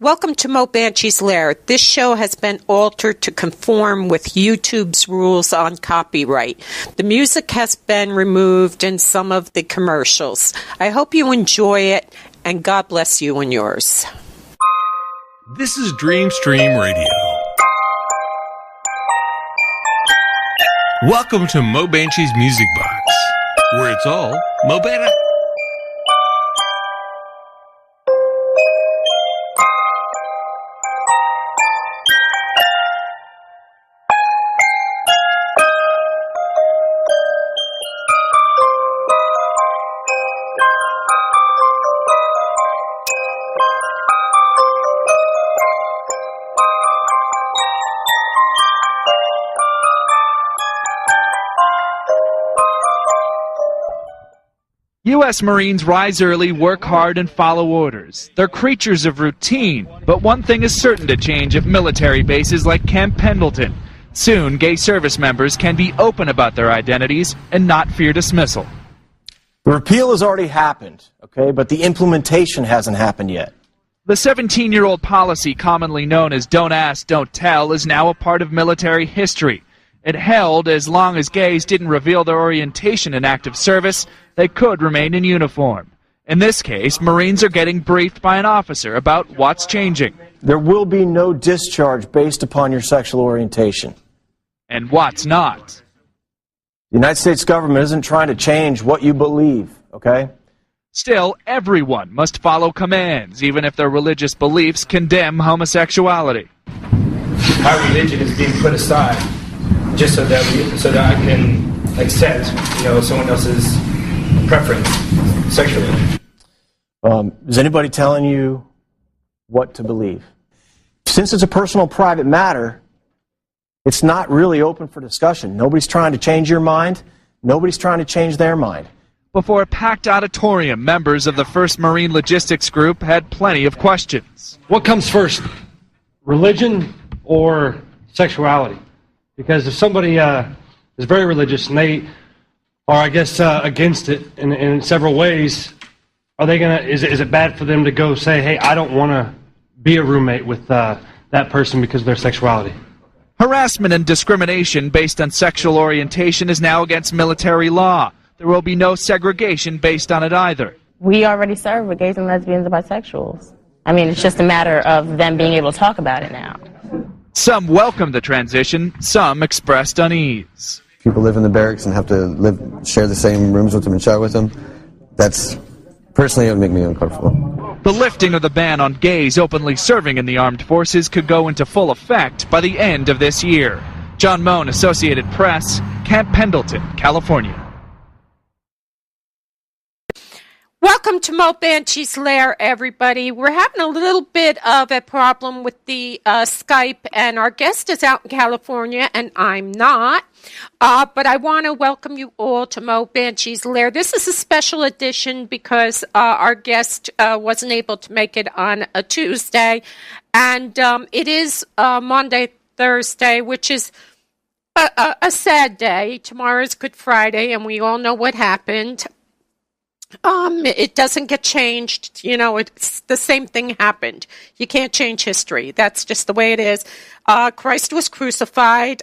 Welcome to Mo Banshee's Lair. This show has been altered to conform with YouTube's rules on copyright. The music has been removed in some of the commercials. I hope you enjoy it, and God bless you and yours. This is Dreamstream Radio. Welcome to Mo Banshee's Music Box, where it's all Mo Bana. U.S. Marines rise early, work hard, and follow orders. They're creatures of routine, but one thing is certain to change at military bases like Camp Pendleton. Soon, gay service members can be open about their identities and not fear dismissal. The repeal has already happened, okay, but the implementation hasn't happened yet. The 17-year-old policy, commonly known as Don't Ask, Don't Tell, is now a part of military history. It held as long as gays didn't reveal their orientation in active service, they could remain in uniform. In this case, Marines are getting briefed by an officer about what's changing. There will be no discharge based upon your sexual orientation. And what's not. The United States government isn't trying to change what you believe, okay? Still, everyone must follow commands, even if their religious beliefs condemn homosexuality. My religion is being put aside just so that I can accept, someone else's preference sexually. Is anybody telling you what to believe? Since it's a personal, private matter, it's not really open for discussion. Nobody's trying to change your mind. Nobody's trying to change their mind. Before a packed auditorium, members of the 1st Marine Logistics Group had plenty of questions. What comes first, religion or sexuality? Because if somebody is very religious and they are, I guess, against it in several ways, are they gonna? Is it bad for them to go say, "Hey, I don't want to be a roommate with that person because of their sexuality"? Harassment and discrimination based on sexual orientation is now against military law. There will be no segregation based on it either. We already serve with gays and lesbians and bisexuals. I mean, it's just a matter of them being able to talk about it now. Some welcomed the transition, some expressed unease. People live in the barracks and have to share the same rooms with them and shower with them. Personally, it would make me uncomfortable. The lifting of the ban on gays openly serving in the armed forces could go into full effect by the end of this year. John Moan, Associated Press, Camp Pendleton, California. Welcome to Mo Banshee's Lair, everybody. We're having a little bit of a problem with the Skype, and our guest is out in California, and I'm not. But I want to welcome you all to Mo Banshee's Lair. This is a special edition because our guest wasn't able to make it on a Tuesday, and it is Monday, Thursday, which is a sad day. Tomorrow is Good Friday, and we all know what happened. It doesn't get changed. It's the same thing happened. You can't change history. That's just the way it is. Christ was crucified,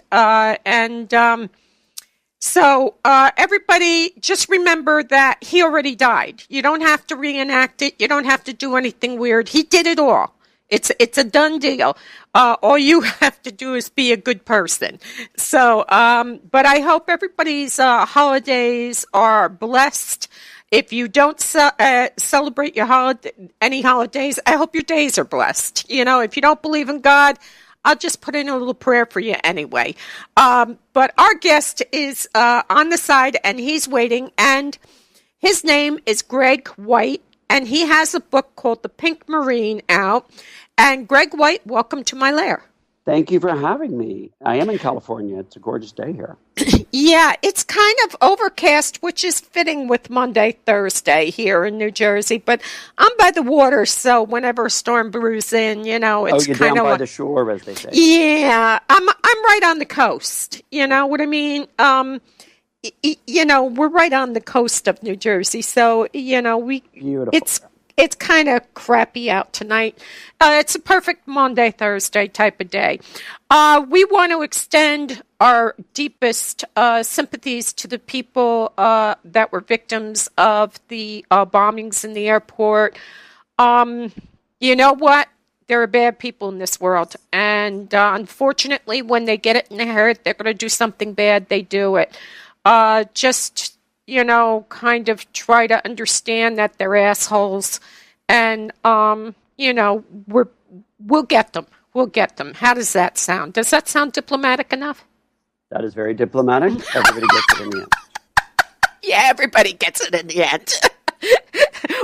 so everybody just remember that he already died. You don't have to reenact it. You don't have to do anything weird. He did it all. It's a done deal. All you have to do is be a good person. So, but I hope everybody's holidays are blessed. If you don't celebrate your any holidays, I hope your days are blessed. If you don't believe in God, I'll just put in a little prayer for you anyway. But our guest is on the side, and he's waiting, and his name is Greg White, and he has a book called The Pink Marine out. And Greg White, welcome to my lair. Thank you for having me. I am in California. It's a gorgeous day here. Yeah, it's kind of overcast, which is fitting with Monday, Thursday here in New Jersey. But I'm by the water, so whenever a storm brews in, it's kind of... you're down by the shore, as they say. Yeah, I'm right on the coast. You know what I mean? We're right on the coast of New Jersey, so, Beautiful. it's kind of crappy out tonight. It's a perfect Monday, Thursday type of day. We want to extend our deepest sympathies to the people that were victims of the bombings in the airport. You know what? There are bad people in this world, and unfortunately, when they get it in their head, they're going to do something bad, they do it. Just, kind of try to understand that they're assholes, and, we'll get them. We'll get them. How does that sound? Does that sound diplomatic enough? That is very diplomatic. Everybody gets it in the end. Yeah, everybody gets it in the end.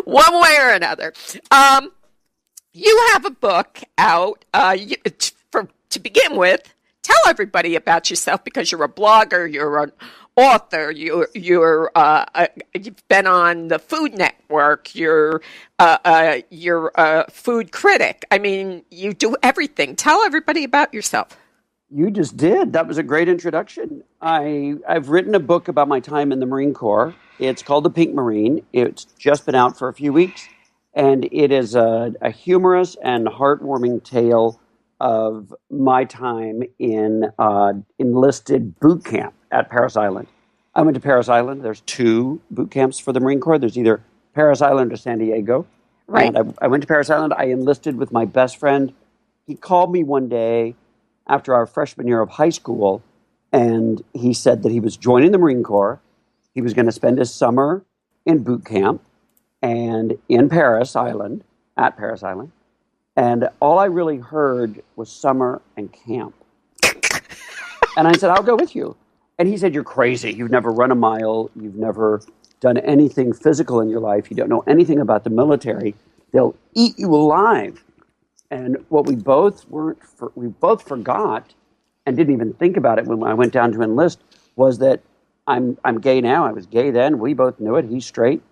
One way or another. You have a book out. To begin with, tell everybody about yourself, because you're a blogger, you're an author, you've been on the Food Network, you're a food critic. I mean, you do everything. Tell everybody about yourself. You just did. That was a great introduction. I've written a book about my time in the Marine Corps. It's called The Pink Marine. It's just been out for a few weeks, and it is a humorous and heartwarming tale of my time in enlisted boot camp at Parris Island. I went to Parris Island. There's 2 boot camps for the Marine Corps. There's either Parris Island or San Diego. Right. And I went to Parris Island. I enlisted with my best friend. He called me one day after our freshman year of high school, and he said that he was joining the Marine Corps. He was going to spend his summer in boot camp and in Parris Island, at Parris Island. And all I really heard was summer and camp. And I said, I'll go with you. And he said, you're crazy. You've never run a mile. You've never done anything physical in your life. You don't know anything about the military. They'll eat you alive. And what we both forgot and didn't even think about it when I went down to enlist was that I'm gay now. I was gay then. We both knew it. He's straight.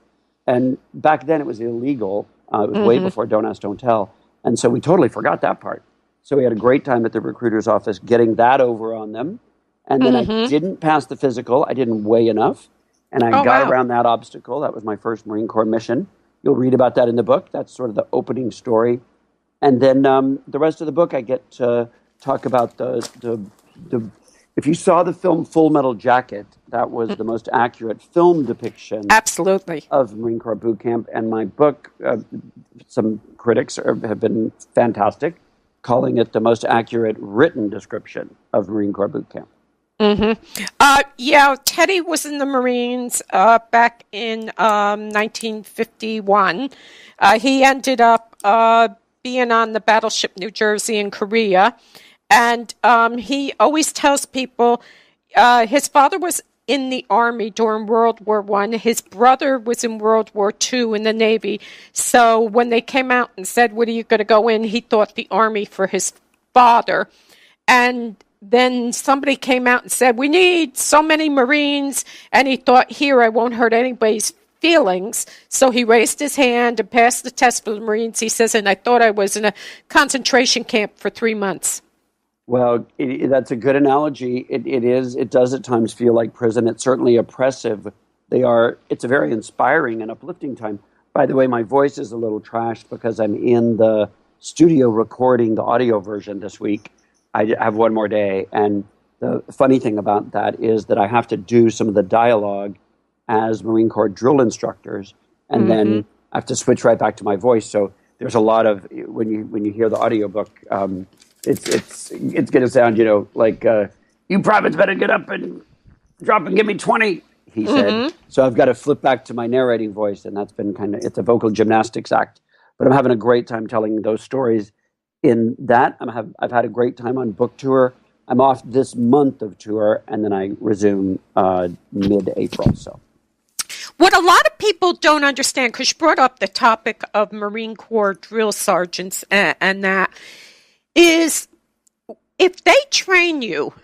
And back then it was illegal. It was way before Don't Ask, Don't Tell. And so we totally forgot that part. So we had a great time at the recruiter's office getting that over on them. And then I didn't pass the physical. I didn't weigh enough. And I got around that obstacle. That was my first Marine Corps mission. You'll read about that in the book. That's sort of the opening story. And then the rest of the book, I get to talk about the if you saw the film Full Metal Jacket, that was the most accurate film depiction Absolutely. Of Marine Corps boot camp. And my book, some critics have been fantastic, calling it the most accurate written description of Marine Corps boot camp. Teddy was in the Marines back in 1951. He ended up being on the battleship New Jersey in Korea. And he always tells people his father was in the Army during World War I. His brother was in World War II in the Navy. So when they came out and said, what are you going to go in? He thought the Army for his father. And then somebody came out and said, we need so many Marines. And he thought, here, I won't hurt anybody's feelings. So he raised his hand and passed the test for the Marines. He says, and I thought I was in a concentration camp for 3 months. Well, that's a good analogy. It does at times feel like prison. It's certainly oppressive. It's a very inspiring and uplifting time. By the way, my voice is a little trashed because I'm in the studio recording the audio version this week. I have one more day. And the funny thing about that is that I have to do some of the dialogue as Marine Corps drill instructors. And then I have to switch right back to my voice. So there's a lot of, when you hear the audiobook, it's going to sound, like, you privates better get up and drop and give me 20, he said. So I've got to flip back to my narrating voice, and that's been it's a vocal gymnastics act. But I'm having a great time telling those stories in that. I've had a great time on book tour. I'm off this month of tour, and then I resume mid-April. So, what a lot of people don't understand, because you brought up the topic of Marine Corps drill sergeants and that, is if they train you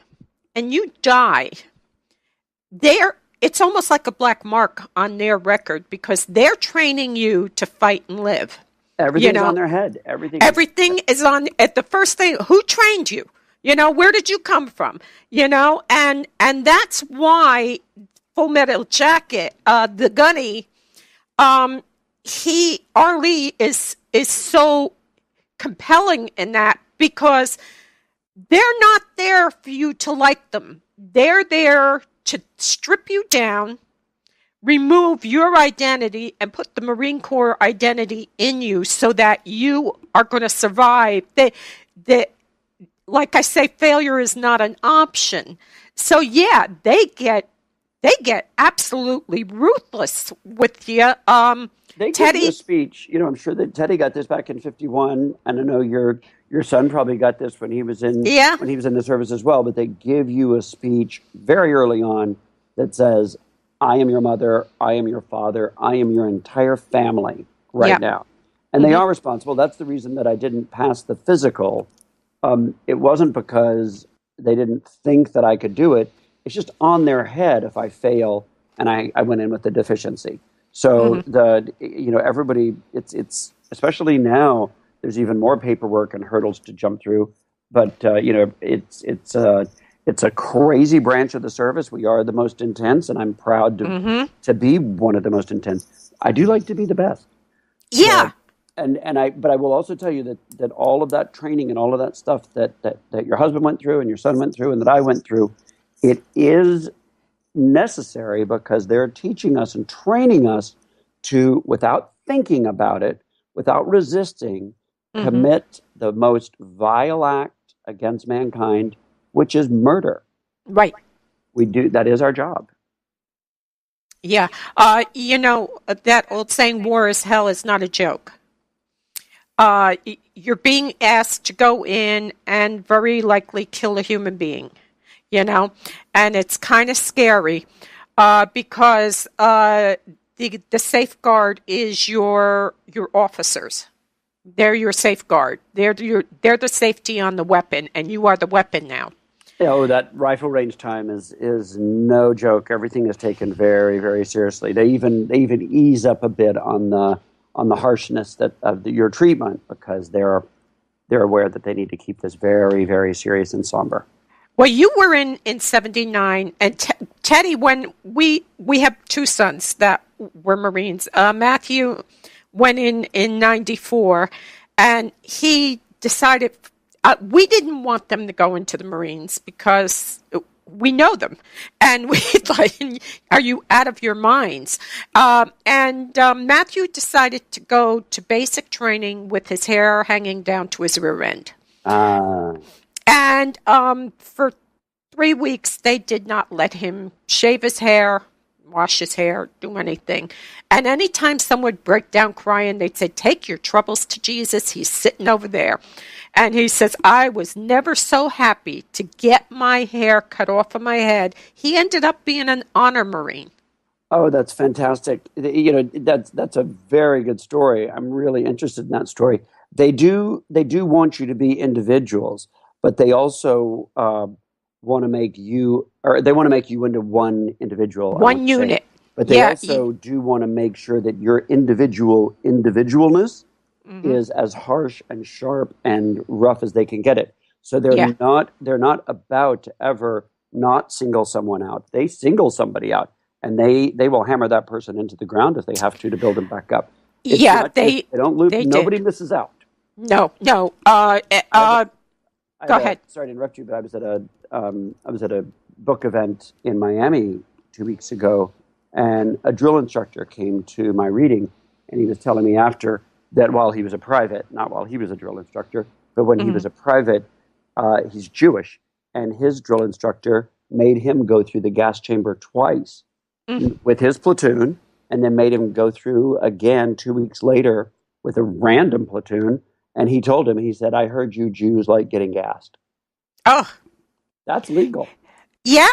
and you die, it's almost like a black mark on their record, because they're training you to fight and live. Everything's on their head. Everything is on at the first thing. Who trained you? Where did you come from? And that's why Full Metal Jacket, the gunny, Arlie is so compelling in that because they're not there for you to like them. They're there to strip you down, remove your identity, and put the Marine Corps identity in you so that you are going to survive. Like I say, failure is not an option. So yeah, they get absolutely ruthless with you. They Teddy, gave you a speech. I'm sure that Teddy got this back in '51, and I know your son probably got this when he was in the service as well. But they give you a speech very early on that says, "I am your mother, I am your father, I am your entire family right now," and they are responsible. That's the reason that I didn't pass the physical. It wasn't because they didn't think that I could do it. It's just on their head if I fail, and I went in with a deficiency. So everybody, it's especially now. There's even more paperwork and hurdles to jump through. But it's a crazy branch of the service. We are the most intense, and I'm proud to be one of the most intense. I do like to be the best. Yeah. But I will also tell you that all of that training and all of that stuff that your husband went through and your son went through and that I went through, it is necessary because they're teaching us and training us to, without thinking about it, without resisting, commit the most vile act against mankind, which is murder. Right. That is our job. Yeah. That old saying, war is hell, is not a joke. You're being asked to go in and very likely kill a human being, and it's kind of scary because the safeguard is your officers. They're your safeguard. They're the safety on the weapon, and you are the weapon now. That rifle range time is no joke. Everything is taken very, very seriously. They even ease up a bit on the harshness of your treatment because they're aware that they need to keep this very, very serious and somber. Well, you were in 79, and Teddy, when we have two sons that were Marines. Matthew went in 94, and he decided we didn't want them to go into the Marines because we know them, and we like, are you out of your minds? And Matthew decided to go to basic training with his hair hanging down to his rear end. And for 3 weeks, they did not let him shave his hair, wash his hair, do anything. And anytime someone would break down crying, they'd say, "Take your troubles to Jesus. He's sitting over there." And he says, "I was never so happy to get my hair cut off of my head." He ended up being an honor Marine. Oh, that's fantastic. That's a very good story. I'm really interested in that story. They do want you to be individuals, but they also want to make you into one individual, one unit. But they also do want to make sure that your individualness is as harsh and sharp and rough as they can get it. So they're not about to ever not single someone out. They single somebody out, and they will hammer that person into the ground if they have to build them back up. They don't lose. Nobody misses out. No. Go ahead. Sorry to interrupt you, but I was at a book event in Miami 2 weeks ago, and a drill instructor came to my reading, and he was telling me after that while he was a private, not while he was a drill instructor, but when he was a private, he's Jewish, and his drill instructor made him go through the gas chamber twice with his platoon, and then made him go through again 2 weeks later with a random platoon. And he told him, he said, "I heard you Jews like getting gassed." Oh, that's legal. Yeah.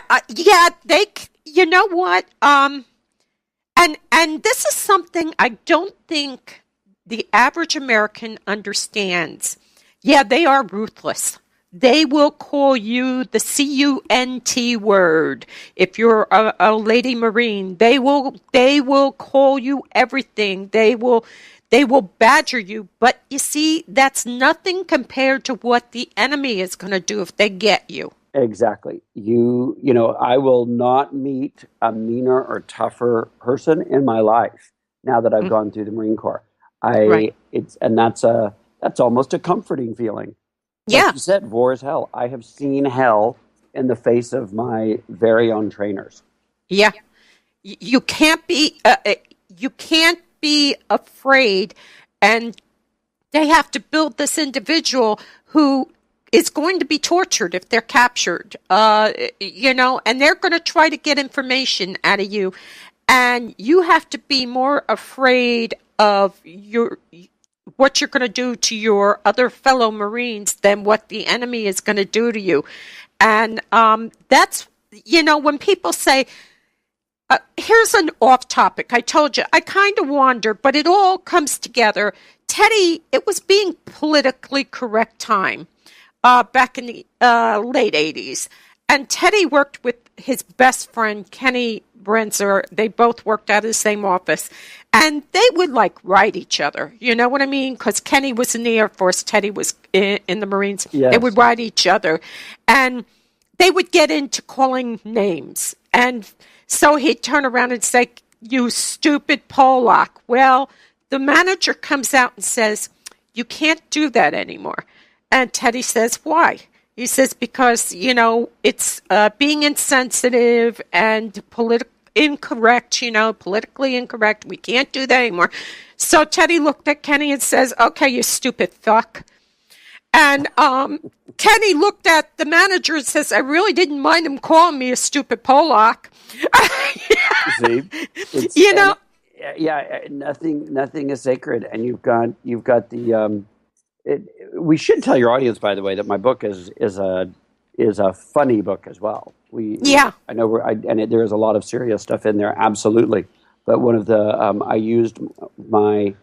They. You know what? And this is something I don't think the average American understands. Yeah, they are ruthless. They will call you the CUNT word. If you're a lady Marine, they will call you everything. They will badger you. But you see, that's nothing compared to what the enemy is going to do if they get you. Exactly. I will not meet a meaner or tougher person in my life. now that I've gone through the Marine Corps. Right. That's almost a comforting feeling. Yeah. Like you said, war is hell. I have seen hell in the face of my very own trainers. Yeah. You can't be afraid, and they have to build this individual who is going to be tortured if they're captured, and they're going to try to get information out of you, and you have to be more afraid of what you're going to do to your other fellow Marines than what the enemy is going to do to you. And that's, when people say, here's an off topic. I told you, I kind of wander, but it all comes together. Teddy, it was being politically correct time back in the late 80s. And Teddy worked with his best friend, Kenny Brenzer. They both worked out of the same office. And they would, write each other. You know what I mean? Because Kenny was in the Air Force. Teddy was in the Marines. Yes. They would write each other. And they would get into calling names. And so he'd turn around and say, "You stupid Polak." Well, the manager comes out and says, "You can't do that anymore." And Teddy says, "Why?" He says, "Because, it's being insensitive and politically incorrect, politically incorrect. We can't do that anymore." So Teddy looked at Kenny and says, "Okay, you stupid fuck." And Kenny looked at the manager and says, "I really didn't mind him calling me a stupid Polak." See? Nothing is sacred. And you've got the... we should tell your audience, by the way, that my book is a funny book as well. I know there is a lot of serious stuff in there, absolutely. But one of the I used my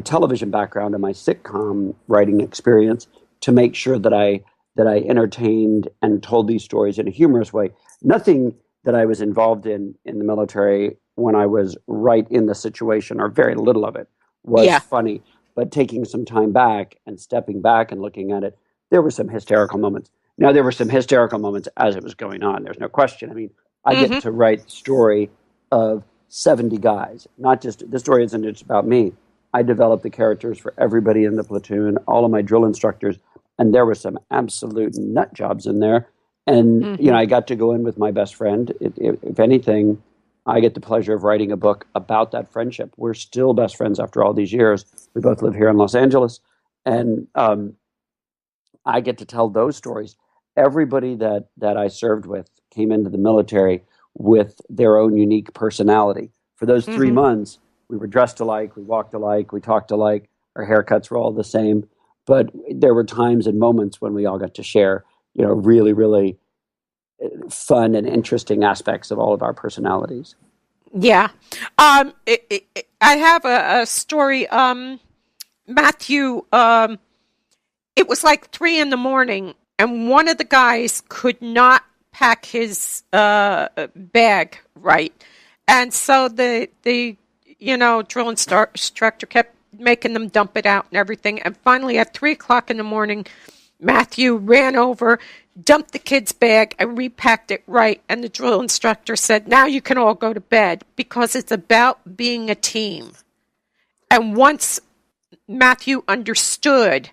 television background and my sitcom writing experience to make sure that I entertained and told these stories in a humorous way. Nothing that I was involved in the military when I was right in the situation, or very little of it, was funny. But taking some time back and stepping back and looking at it, there were some hysterical moments. Now, there were some hysterical moments as it was going on. There's no question. I mean, I get to write the story of 70 guys. Not just, the story isn't just about me. I developed the characters for everybody in the platoon, all of my drill instructors, and there were some absolute nut jobs in there. And, I got to go in with my best friend. If anything, I get the pleasure of writing a book about that friendship. We're still best friends after all these years. We both live here in Los Angeles. And I get to tell those stories. Everybody that I served with came into the military with their own unique personality. For those 3 months, we were dressed alike, we walked alike, we talked alike, our haircuts were all the same. But there were times and moments when we all got to share, really, really fun and interesting aspects of all of our personalities. Yeah. I have a story. Matthew, it was like 3 a.m, and one of the guys could not pack his bag right. And so the drill instructor kept making them dump it out and everything. And finally, at 3 a.m, Matthew ran over, dumped the kid's bag, and repacked it right. And the drill instructor said, "Now you can all go to bed," because it's about being a team. And once Matthew understood,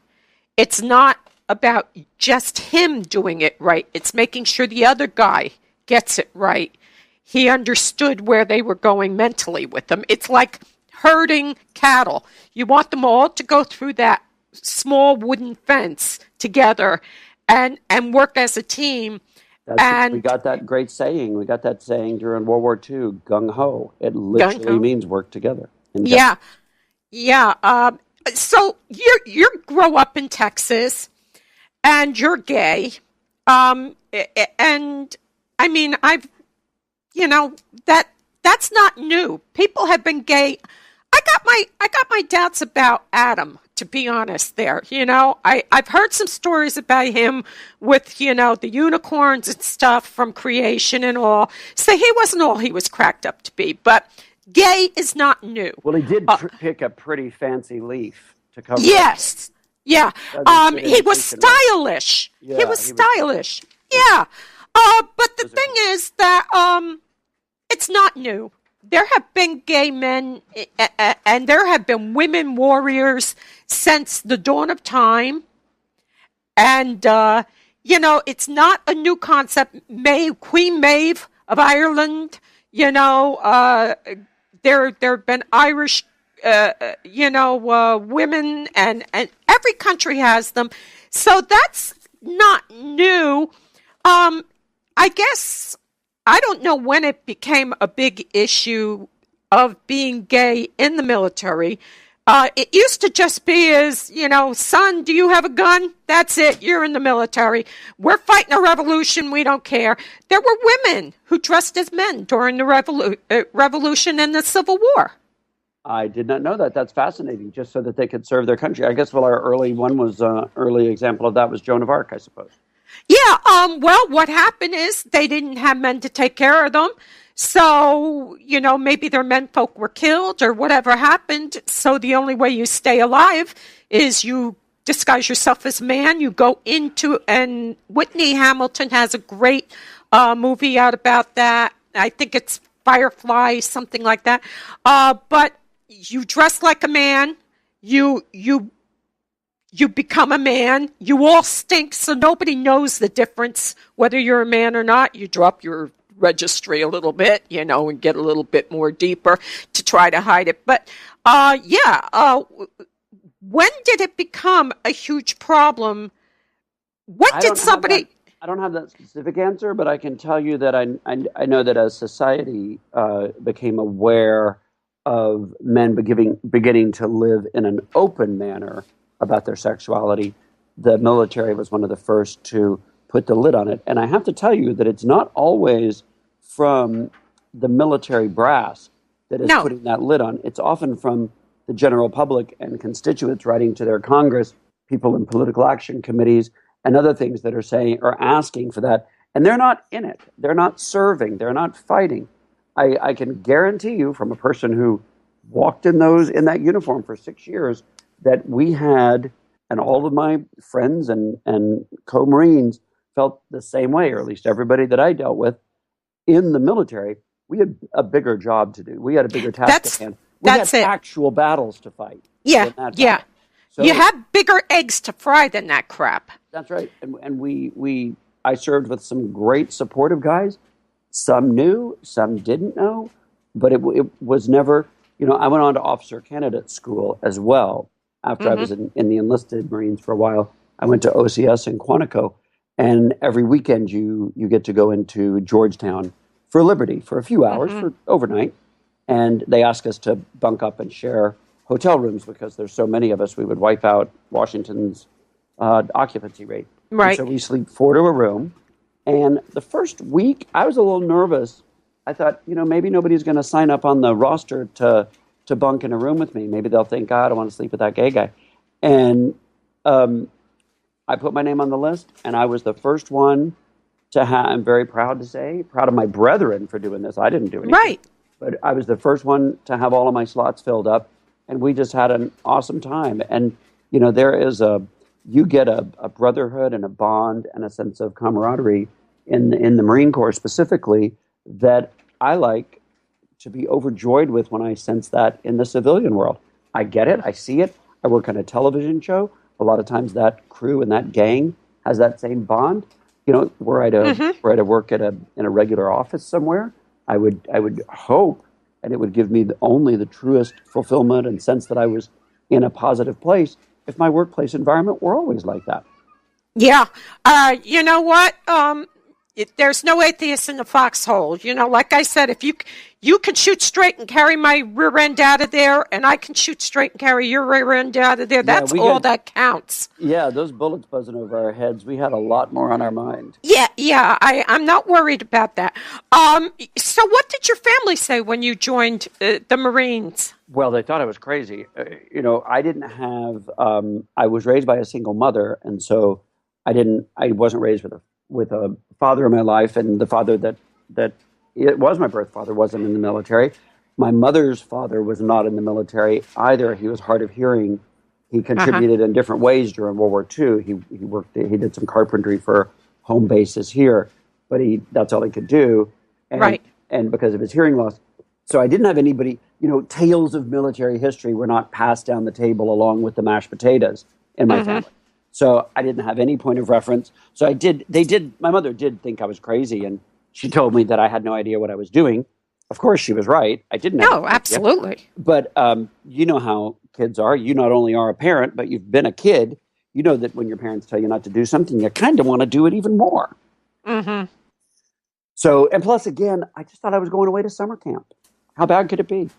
it's not about just him doing it right. It's making sure the other guy gets it right. He understood where they were going mentally with them. It's like herding cattle. You want them all to go through that small wooden fence together and work as a team. We got that great saying. We got that saying during World War II, gung-ho. It literally means work together. Yeah. So you grow up in Texas, and you're gay. And I mean, that's not new. People have been gay. I got my doubts about Adam, to be honest there. I've heard some stories about him with, the unicorns and stuff from creation and all. So he wasn't all he was cracked up to be, but gay is not new. Well, he did pick a pretty fancy leaf to cover. Yes. Yeah. He was stylish. Yeah, he was stylish. Yeah. But the thing is that it's not new. there have been gay men and there have been women warriors since the dawn of time. And, it's not a new concept. Queen Maeve of Ireland, there have been Irish, women, and every country has them. So that's not new. I guess I don't know when it became a big issue of being gay in the military. It used to just be as, son, do you have a gun? That's it. You're in the military. We're fighting a revolution. We don't care. There were women who dressed as men during the revolution and the Civil War. I did not know that. That's fascinating, just so that they could serve their country. I guess, our early example of that was Joan of Arc, I suppose. Yeah, well, what happened is they didn't have men to take care of them. So, maybe their menfolk were killed or whatever happened. So the only way you stay alive is you disguise yourself as a man. You go into, and Whitney Hamilton has a great movie out about that. I think it's Firefly, something like that. But you dress like a man. You become a man. You all stink, so nobody knows the difference whether you're a man or not. You drop your registry a little bit, and get a little bit more deeper to try to hide it. But, when did it become a huge problem? I don't have that specific answer, but I can tell you that I know that as society became aware of men beginning to live in an open manner about their sexuality, the military was one of the first to put the lid on it. And I have to tell you that it's not always from the military brass that is putting that lid on. It's often from the general public and constituents writing to their Congress, people in political action committees, and other things that are asking for that. And they're not in it. They're not serving. They're not fighting. I can guarantee you, from a person who walked in that uniform for 6 years, that we had, and all of my friends and co-Marines felt the same way, or at least everybody that I dealt with in the military. We had a bigger job to do. We had a bigger task at hand. We had actual battles to fight. Yeah. So, you have bigger eggs to fry than that crap. That's right. And I served with some great supportive guys. Some knew, some didn't know, but it was never, I went on to officer candidate school as well. After I was in the enlisted Marines for a while, I went to OCS in Quantico, and every weekend you get to go into Georgetown for Liberty for a few hours for overnight, and they ask us to bunk up and share hotel rooms because there's so many of us. We would wipe out Washington's occupancy rate. Right. And so we sleep 4 to a room, and the first week I was a little nervous. I thought, maybe nobody's going to sign up on the roster to bunk in a room with me. Maybe they'll think, I don't want to sleep with that gay guy. And I put my name on the list, and I was the first one to have, I'm very proud to say, proud of my brethren for doing this. I didn't do anything. Right. But I was the first one to have all of my slots filled up, and we just had an awesome time. And, you get a brotherhood and a bond and a sense of camaraderie in the Marine Corps specifically that I like to be overjoyed with when I sense that in the civilian world. I get it. I see it. I work on a television show. A lot of times that crew and that gang has that same bond. Were I to work in a regular office somewhere, I would hope, and it would give me only the truest fulfillment and sense that I was in a positive place if my workplace environment were always like that. Yeah. You know what? There's no atheist in the foxhole. Like I said, if you can shoot straight and carry my rear end out of there, and I can shoot straight and carry your rear end out of there, that's all that counts. Yeah, those bullets buzzing over our heads, we had a lot more on our mind. Yeah, I'm not worried about that. So what did your family say when you joined the Marines? Well, they thought I was crazy. I didn't have, I was raised by a single mother, and so I wasn't raised with a father in my life, and the father that it was my birth father wasn't in the military. My mother's father was not in the military either. He was hard of hearing. He contributed in different ways during World War II. He did some carpentry for home bases here, but that's all he could do. And, right. And because of his hearing loss, So I didn't have anybody, tales of military history were not passed down the table along with the mashed potatoes in my family. So I didn't have any point of reference. So my mother did think I was crazy, and she told me that I had no idea what I was doing. Of course, she was right. I didn't have No, absolutely. But you know how kids are. You not only are a parent, but you've been a kid. You know that when your parents tell you not to do something, you kind of want to do it even more. Mm-hmm. So, and plus, again, I just thought I was going away to summer camp. How bad could it be?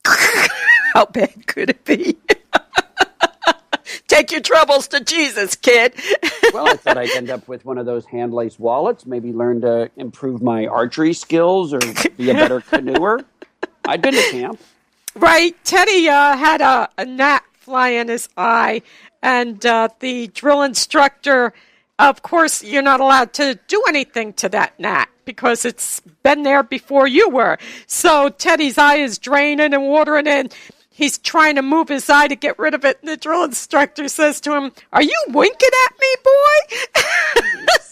How bad could it be? Take your troubles to Jesus, kid. Well, I thought I'd end up with one of those hand-laced wallets, maybe learn to improve my archery skills or be a better canoeer. I'd been to camp. Right. Teddy had a gnat fly in his eye, and the drill instructor, of course, you're not allowed to do anything to that gnat because it's been there before you were. So Teddy's eye is draining and watering, and he's trying to move his eye to get rid of it. And the drill instructor says to him, "Are you winking at me, boy?"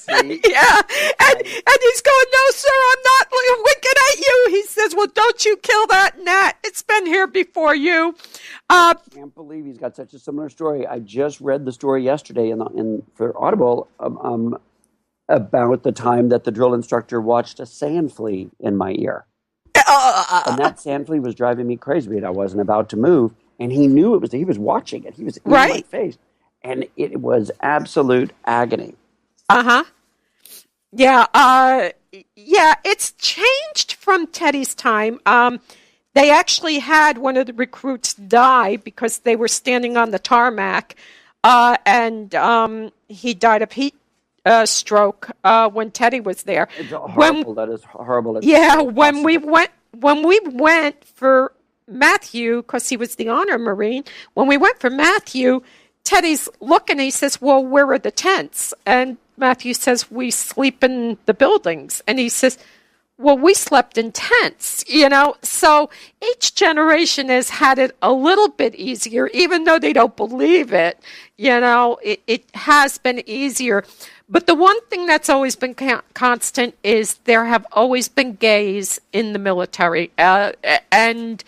Yeah. And he's going, "No, sir, I'm not winking at you." He says, "Well, don't you kill that gnat. It's been here before you." I can't believe he's got such a similar story. I just read the story yesterday for Audible about the time that the drill instructor watched a sand flea in my ear. And that sand flea was driving me crazy because I wasn't about to move. And he knew he was watching it. He was in my face. And it was absolute agony. Uh-huh. Yeah, it's changed from Teddy's time. They actually had one of the recruits die because they were standing on the tarmac, and he died of heat stroke when Teddy was there. It's horrible. That is horrible. When we went for Matthew, because he was the honor Marine, when we went for Matthew, Teddy's looking, he says, "Well, where are the tents?" And Matthew says, "We sleep in the buildings." And he says, "Well, we slept in tents," So each generation has had it a little bit easier, even though they don't believe it. It has been easier. But the one thing that's always been constant is there have always been gays in the military. And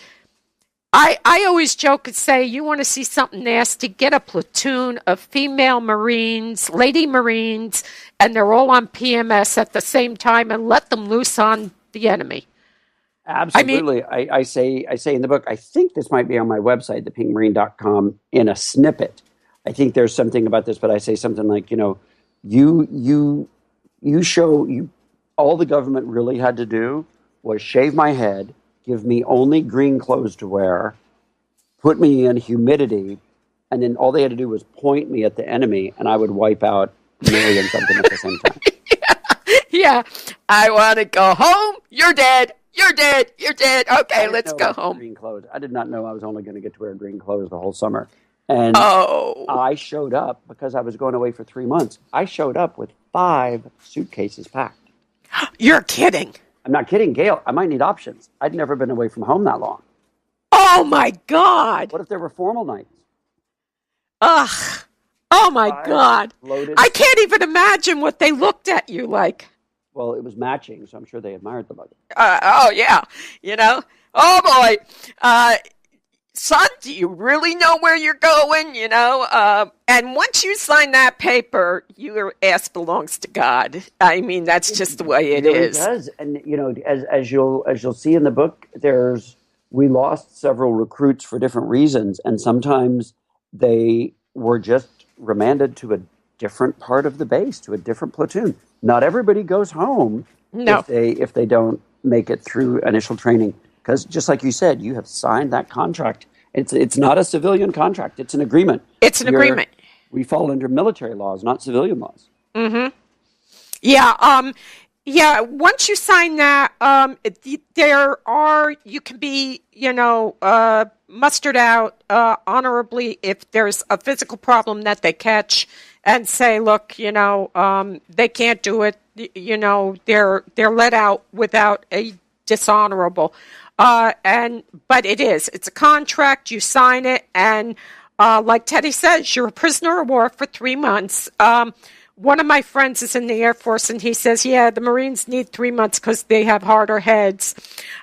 I always joke and say, you want to see something nasty, get a platoon of female Marines, lady Marines, and they're all on PMS at the same time and let them loose on the enemy. Absolutely. I say in the book, I think this might be on my website, thepinkmarine.com, in a snippet. I think there's something about this, but I say something like, you show all the government really had to do was shave my head, give me only green clothes to wear, put me in humidity, and then all they had to do was point me at the enemy, and I would wipe out millions of them at the same time. Yeah. I want to go home. You're dead. You're dead. You're dead. Okay, let's go home. Green clothes. I did not know I was only going to get to wear green clothes the whole summer. And I showed up because I was going away for 3 months. I showed up with 5 suitcases packed. You're kidding. I'm not kidding, Gail. I might need options. I'd never been away from home that long. Oh, my God. What if there were formal nights? Ugh. Oh, my God. Loaded. I can't even imagine what they looked at you like. Well, it was matching, so I'm sure they admired the luggage. Yeah. Oh, boy. Son, do you really know where you're going? And once you sign that paper, your ass belongs to God. I mean, that's just the way it is. It does. And, as you'll see in the book, we lost several recruits for different reasons. And sometimes they were just remanded to a different part of the base, to a different platoon. Not everybody goes home if they don't make it through initial training. Because just like you said, you have signed that contract. It's not a civilian contract. It's an agreement. It's an agreement. We fall under military laws, not civilian laws. Mm-hmm. Yeah. Yeah. Once you sign that, you can be, mustered out honorably if there's a physical problem that they catch and say, look, they can't do it. They're let out without a dishonorable. But it's a contract, you sign it, and like Teddy says, you're a prisoner of war for 3 months. One of my friends is in the Air Force, and he says, yeah, the Marines need 3 months because they have harder heads.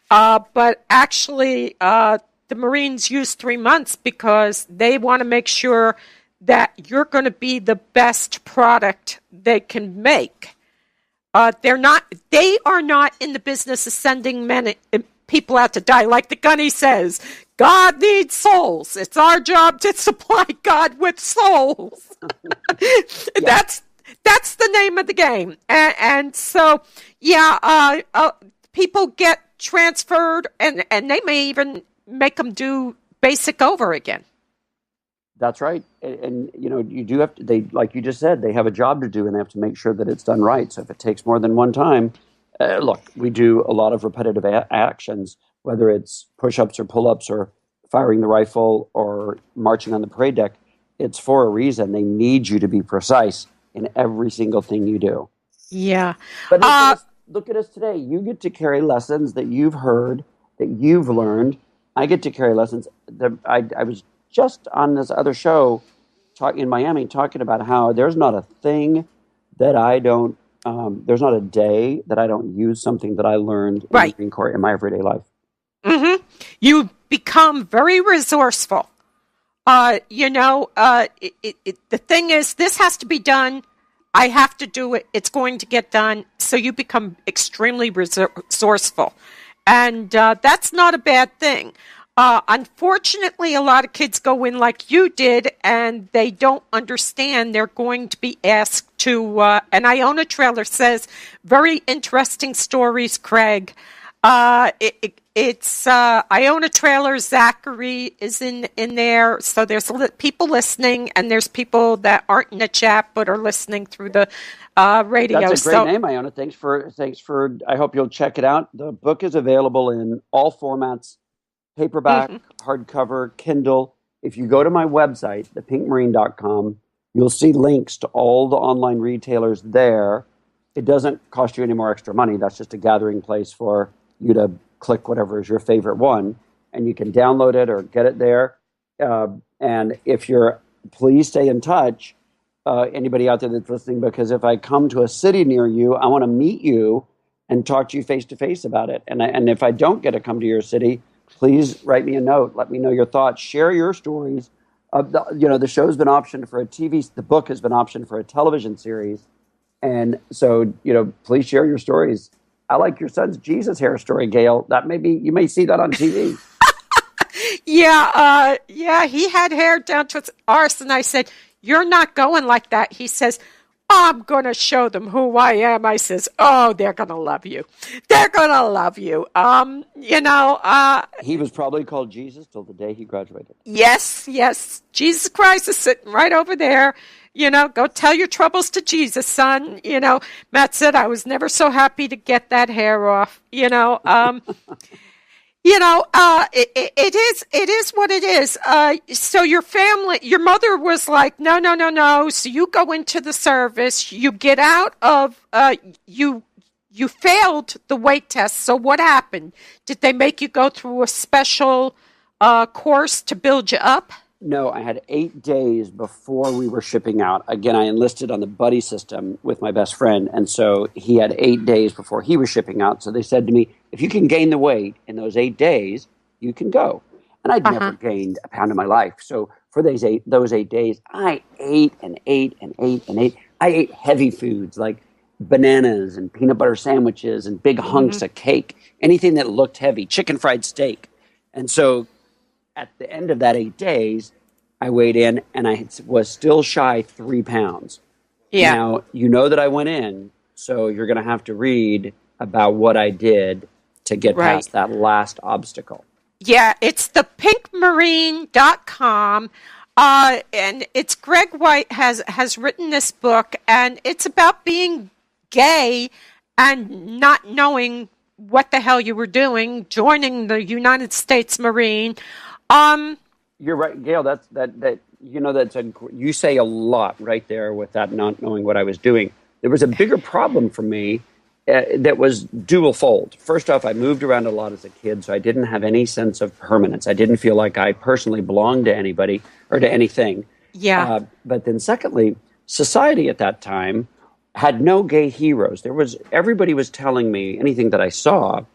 But actually, the Marines use 3 months because they want to make sure that you're going to be the best product they can make. They are not in the business of sending people out to die. Like the gunny says, God needs souls. It's our job to supply God with souls. That's the name of the game. And so, people get transferred, and they may even make them do basic over again. That's right. And you do have to, they, like you just said, they have a job to do, and they have to make sure that it's done right. So if it takes more than one time, look, we do a lot of repetitive actions, whether it's push-ups or pull-ups or firing the rifle or marching on the parade deck. It's for a reason. They need you to be precise in every single thing you do. Yeah. But look at us today. You get to carry lessons that you've heard, that you've learned. I get to carry lessons. I was just on this other show in Miami talking about how there's not a thing that I don't, there's not a day that I don't use something that I learned in the Marine Corps in my everyday life. Mm-hmm. You become very resourceful. The thing is, this has to be done. I have to do it. It's going to get done. So you become extremely resourceful. And that's not a bad thing. Unfortunately, a lot of kids go in like you did, and they don't understand they're going to be asked to, and Iona Trailer says, very interesting stories, Craig. It's Iona Trailer, Zachary is in there, so there's people listening, and there's people that aren't in the chat but are listening through the radio. That's a great name, Iona. Thanks for. I hope you'll check it out. The book is available in all formats: paperback, hardcover, Kindle. If you go to my website, thepinkmarine.com, you'll see links to all the online retailers there. It doesn't cost you any more extra money. That's just a gathering place for you to click whatever is your favorite one, and you can download it or get it there. And please stay in touch, anybody out there that's listening, because if I come to a city near you, I want to meet you and talk to you face to face about it. And if I don't get to come to your city, please write me a note. Let me know your thoughts. Share your stories. The show's been optioned for the book has been optioned for a television series. And so, please share your stories. I like your son's Jesus hair story, Gail. You may see that on TV. Yeah, he had hair down to its arse, and I said, "You're not going like that." He says, "I'm going to show them who I am." I says, "Oh, they're going to love you. They're going to love you." He was probably called Jesus till the day he graduated. Yes. Jesus Christ is sitting right over there. Go tell your troubles to Jesus, son. Matt said, I was never so happy to get that hair off. It is what it is. So your mother was like, no. So you go into the service, you get out of, you failed the weight test. So what happened? Did they make you go through a special course to build you up? No, I had 8 days before we were shipping out. Again, I enlisted on the buddy system with my best friend, and so he had 8 days before he was shipping out. So they said to me, if you can gain the weight in those 8 days, you can go. And I'd never gained a pound in my life. So for those 8 days, I ate and ate and ate and ate. I ate heavy foods like bananas and peanut butter sandwiches and big hunks of cake, anything that looked heavy, chicken fried steak. And so at the end of that 8 days, I weighed in, and I was still shy 3 pounds. Yeah. Now, you know that I went in, so you're going to have to read about what I did to get past that last obstacle. Yeah, it's thepinkmarine.com. And it's Greg White has written this book, and it's about being gay and not knowing what the hell you were doing, joining the United States Marine. You're right, Gail. You say a lot right there with that not knowing what I was doing. There was a bigger problem for me that was dual fold. First off, I moved around a lot as a kid, so I didn't have any sense of permanence. I didn't feel like I personally belonged to anybody or to anything. Yeah. But then secondly, society at that time had no gay heroes. Everybody was telling me, anything that I saw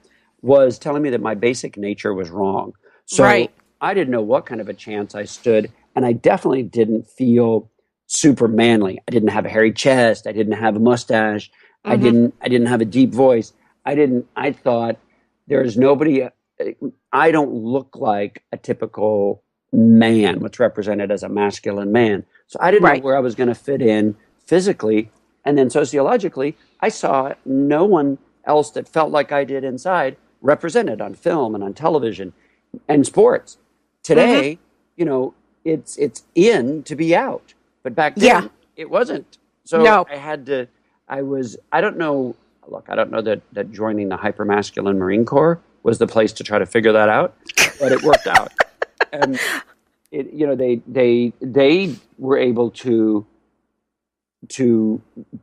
was telling me that my basic nature was wrong. So Right. I didn't know what kind of a chance I stood, and I definitely didn't feel super manly. I didn't have a hairy chest. I didn't have a mustache. I didn't have a deep voice. I thought there's nobody, I don't look like a typical man, what's represented as a masculine man. So I didn't know Right. where I was going to fit in physically. And then sociologically, I saw no one else that felt like I did inside represented on film and on television and sports. Today, it's in to be out. But back then, it wasn't. So No. I don't know that joining the hypermasculine Marine Corps was the place to try to figure that out, but it worked out. And they were able to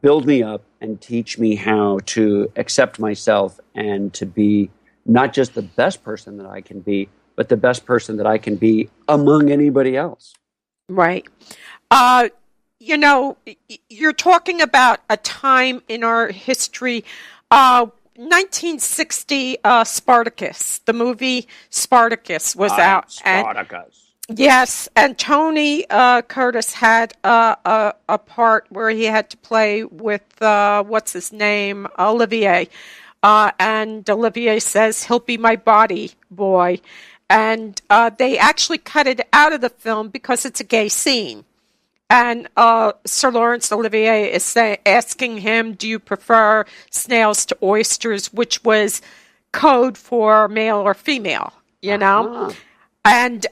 build me up and teach me how to accept myself and to be not just the best person that I can be, but the best person that I can be among anybody else. Right. You're talking about a time in our history, 1960, Spartacus, the movie Spartacus was out. Spartacus. Yes, and Tony Curtis had a part where he had to play with, what's his name, Olivier. And Olivier says, he'll be my body boy. And they actually cut it out of the film because it's a gay scene. And Sir Laurence Olivier is asking him, do you prefer snails to oysters, which was code for male or female, And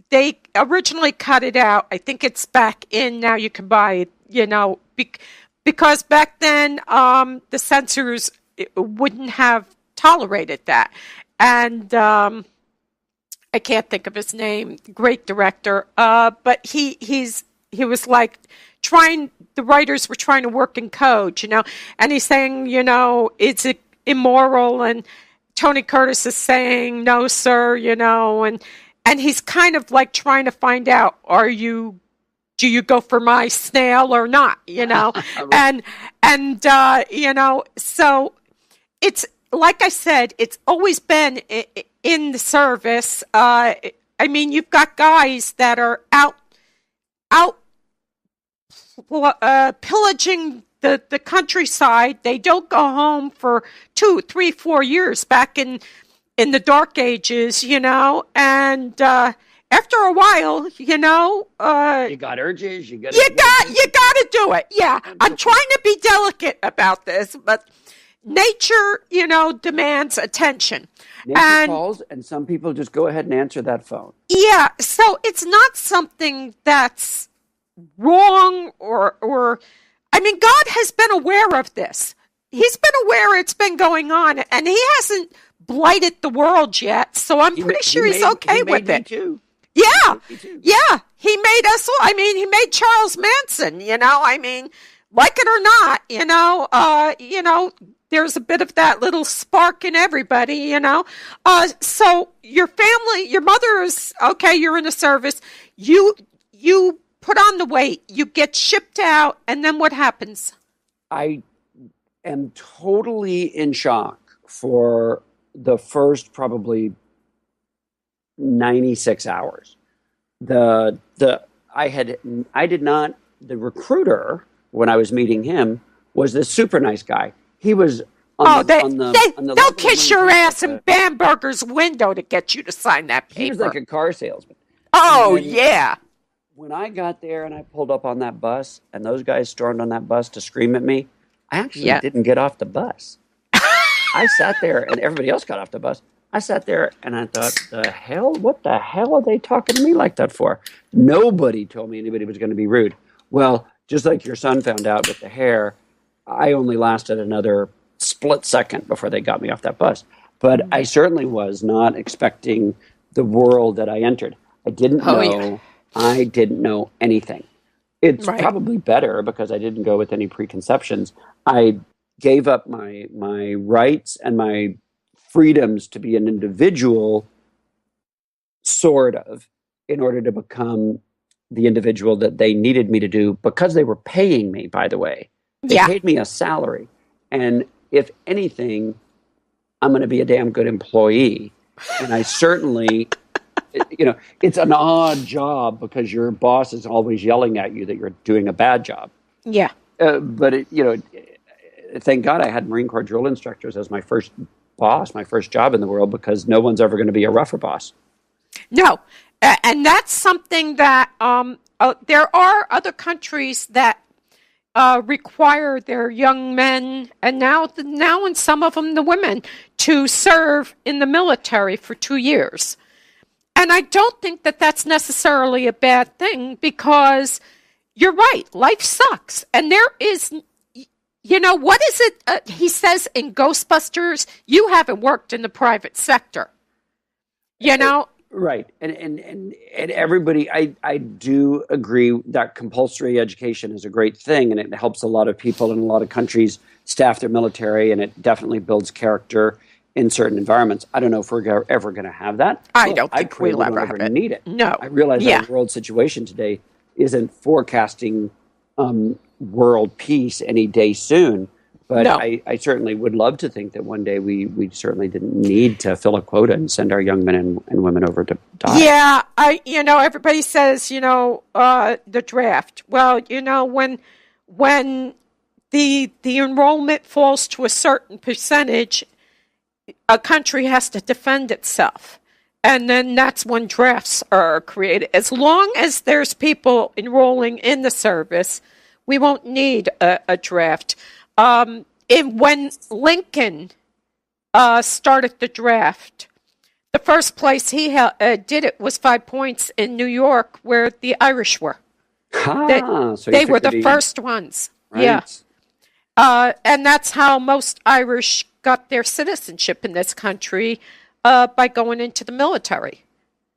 they originally cut it out. I think it's back in now. You can buy it, because back then the censors wouldn't have tolerated that. And I can't think of his name, great director, but he was like the writers were trying to work in code, and he's saying, it's immoral, and Tony Curtis is saying, no, sir, and he's kind of like trying to find out, do you go for my snail or not, so it's, like I said, it's always been in the service. You've got guys that are out pillaging the countryside. They don't go home for 2, 3, 4 years back in the dark ages, and after a while, you got urges. You got to do it. Yeah, I'm trying to be delicate about this, but nature, demands attention. Nature calls, and some people just go ahead and answer that phone. Yeah, so it's not something that's wrong or God has been aware of this. He's been aware it's been going on, and he hasn't blighted the world yet, so I'm pretty sure he's okay with it. Too. Yeah, yeah, he made us, he made Charles Manson, like it or not, there's a bit of that little spark in everybody, So your family, your mother is, okay, you're in the service. You put on the weight, you get shipped out, and then what happens? I am totally in shock for the first probably 96 hours. The recruiter, when I was meeting him, was this super nice guy. He was they'll kiss your ass in Bamberger's window to get you to sign that paper. He was like a car salesman. Oh, yeah. When I got there and I pulled up on that bus and those guys stormed on that bus to scream at me, I actually didn't get off the bus. I sat there and everybody else got off the bus. I sat there and I thought, what the hell are they talking to me like that for? Nobody told me anybody was going to be rude. Well, just like your son found out with the hair, I only lasted another split second before they got me off that bus. But I certainly was not expecting the world that I entered. I didn't know. Yeah. I didn't know anything. It's probably better because I didn't go with any preconceptions. I gave up my rights and my freedoms to be an individual, sort of, in order to become the individual that they needed me to do, because they were paying me, by the way. They paid me a salary. And if anything, I'm going to be a damn good employee. And I certainly, it's an odd job because your boss is always yelling at you that you're doing a bad job. Yeah. But thank God I had Marine Corps drill instructors as my first boss, my first job in the world, because no one's ever going to be a rougher boss. No. And that's something that there are other countries that require their young men, and now in some of them the women, to serve in the military for 2 years. And I don't think that that's necessarily a bad thing, because you're right, life sucks. And there is, what is it he says in Ghostbusters? You haven't worked in the private sector. Right. And everybody, I do agree that compulsory education is a great thing, and it helps a lot of people in a lot of countries staff their military, and it definitely builds character in certain environments. I don't know if we're ever going to have that. I don't think we'll ever need it. No. I realize our world situation today isn't forecasting world peace any day soon. But no. I certainly would love to think that one day we certainly didn't need to fill a quota and send our young men and women over to die. Yeah, everybody says, the draft. Well, when the enrollment falls to a certain percentage, a country has to defend itself. And then that's when drafts are created. As long as there's people enrolling in the service, we won't need a draft. When Lincoln started the draft, the first place he did it was 5 Points in New York, where the Irish were. They were the first ones. Right. Yeah. And that's how most Irish got their citizenship in this country, by going into the military.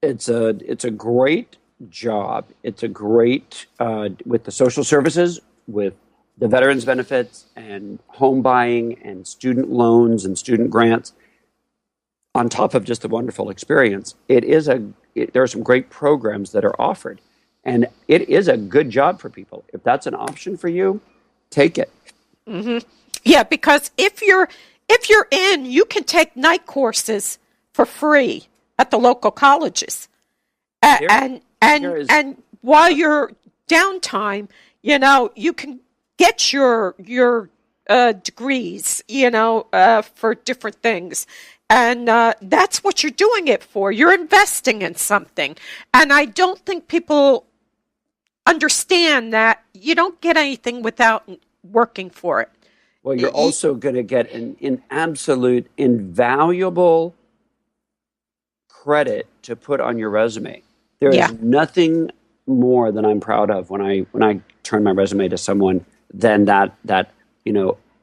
It's a great job. It's a great, with the social services, with the veterans benefits and home buying and student loans and student grants, on top of just a wonderful experience. There are some great programs that are offered, and it is a good job for people. If that's an option for you, take it. Mm-hmm. Yeah, because if you're in, you can take night courses for free at the local colleges, and while you're downtime, you can get your degrees, for different things. And that's what you're doing it for. You're investing in something. And I don't think people understand that you don't get anything without working for it. Well, you're also going to get an absolute invaluable credit to put on your resume. There is nothing more than I'm proud of when I turn my resume to someone than that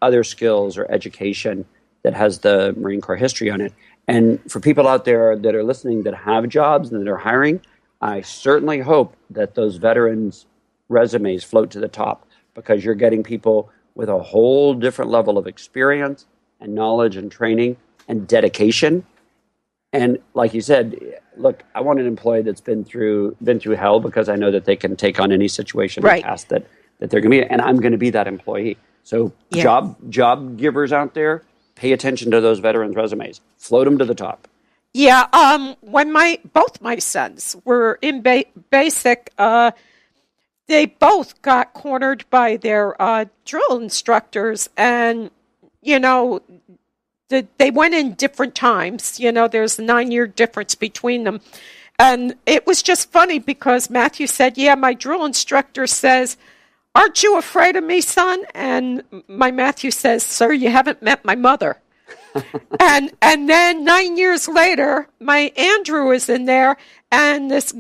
other skills or education that has the Marine Corps history on it. And for people out there that are listening that have jobs and that are hiring, I certainly hope that those veterans' resumes float to the top, because you're getting people with a whole different level of experience and knowledge and training and dedication. And like you said, look, I want an employee that's been through hell, because I know that they can take on any situation and task that they're going to be, and I'm going to be that employee. So job givers out there, pay attention to those veterans' resumes. Float them to the top. Yeah. When both my sons were in basic, they both got cornered by their drill instructors, and they went in different times. There's a 9-year difference between them. And it was just funny, because Matthew said, my drill instructor says, "Aren't you afraid of me, son?" And my Matthew says, "Sir, you haven't met my mother." and then 9 years later, my Andrew is in there, and this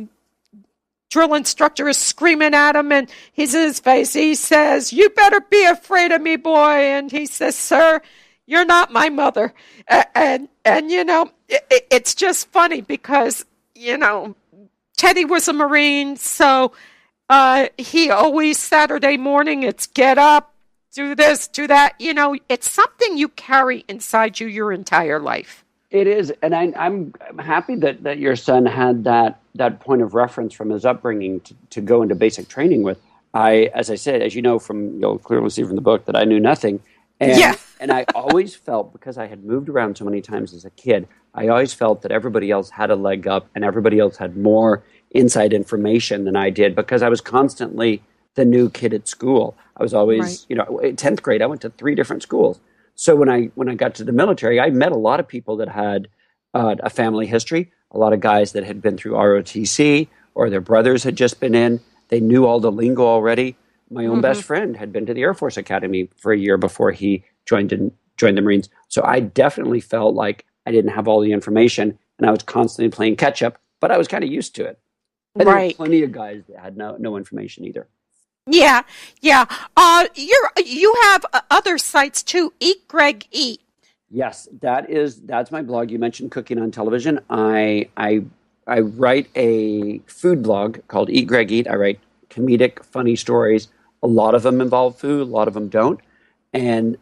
drill instructor is screaming at him, and he's in his face. He says, "You better be afraid of me, boy." And he says, "Sir, you're not my mother." And it's just funny, because, Teddy was a Marine, so he always, Saturday morning, it's get up, do this, do that. It's something you carry inside you your entire life. It is, and I'm happy that your son had that point of reference from his upbringing to go into basic training with. As I said, as you know you'll clearly see from the book that I knew nothing, and I always felt, because I had moved around so many times as a kid, I always felt that everybody else had a leg up and everybody else had more inside information than I did, because I was constantly the new kid at school. I was always, in 10th grade, I went to 3 different schools. So when I got to the military, I met a lot of people that had a family history, a lot of guys that had been through ROTC or their brothers had just been in. They knew all the lingo already. My own best friend had been to the Air Force Academy for a year before he joined the Marines. So I definitely felt like I didn't have all the information, and I was constantly playing catch up, but I was kind of used to it. And there were plenty of guys that had no information either. Yeah. You have other sites too. Eat, Greg, Eat. Yes, that's my blog. You mentioned cooking on television. I write a food blog called Eat, Greg, Eat. I write comedic, funny stories. A lot of them involve food. A lot of them don't. And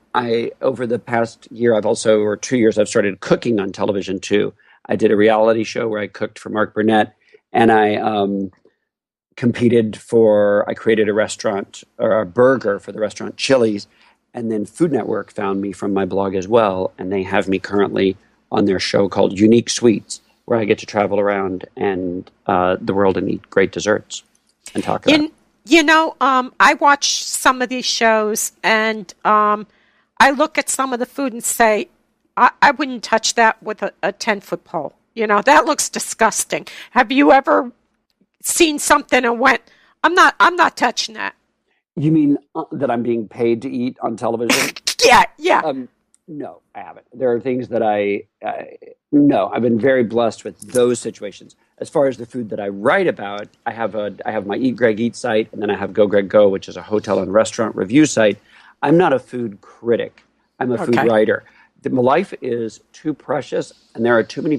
over the past year, or 2 years, I've started cooking on television too. I did a reality show where I cooked for Mark Burnett, and I I created a restaurant, or a burger for the restaurant Chili's, and then Food Network found me from my blog as well, and they have me currently on their show called Unique Sweets, where I get to travel around the world and eat great desserts and talk about it. I watch some of these shows, and I look at some of the food and say, I wouldn't touch that with a 10-foot pole. That looks disgusting. Have you ever seen something and went, I'm not touching that? You mean that I'm being paid to eat on television? Yeah. No, I haven't. There are things that I've been very blessed with those situations. As far as the food that I write about, I have my Eat Greg Eat site, and then I have Go Greg Go, which is a hotel and restaurant review site. I'm not a food critic. I'm a food writer. My life is too precious, and there are too many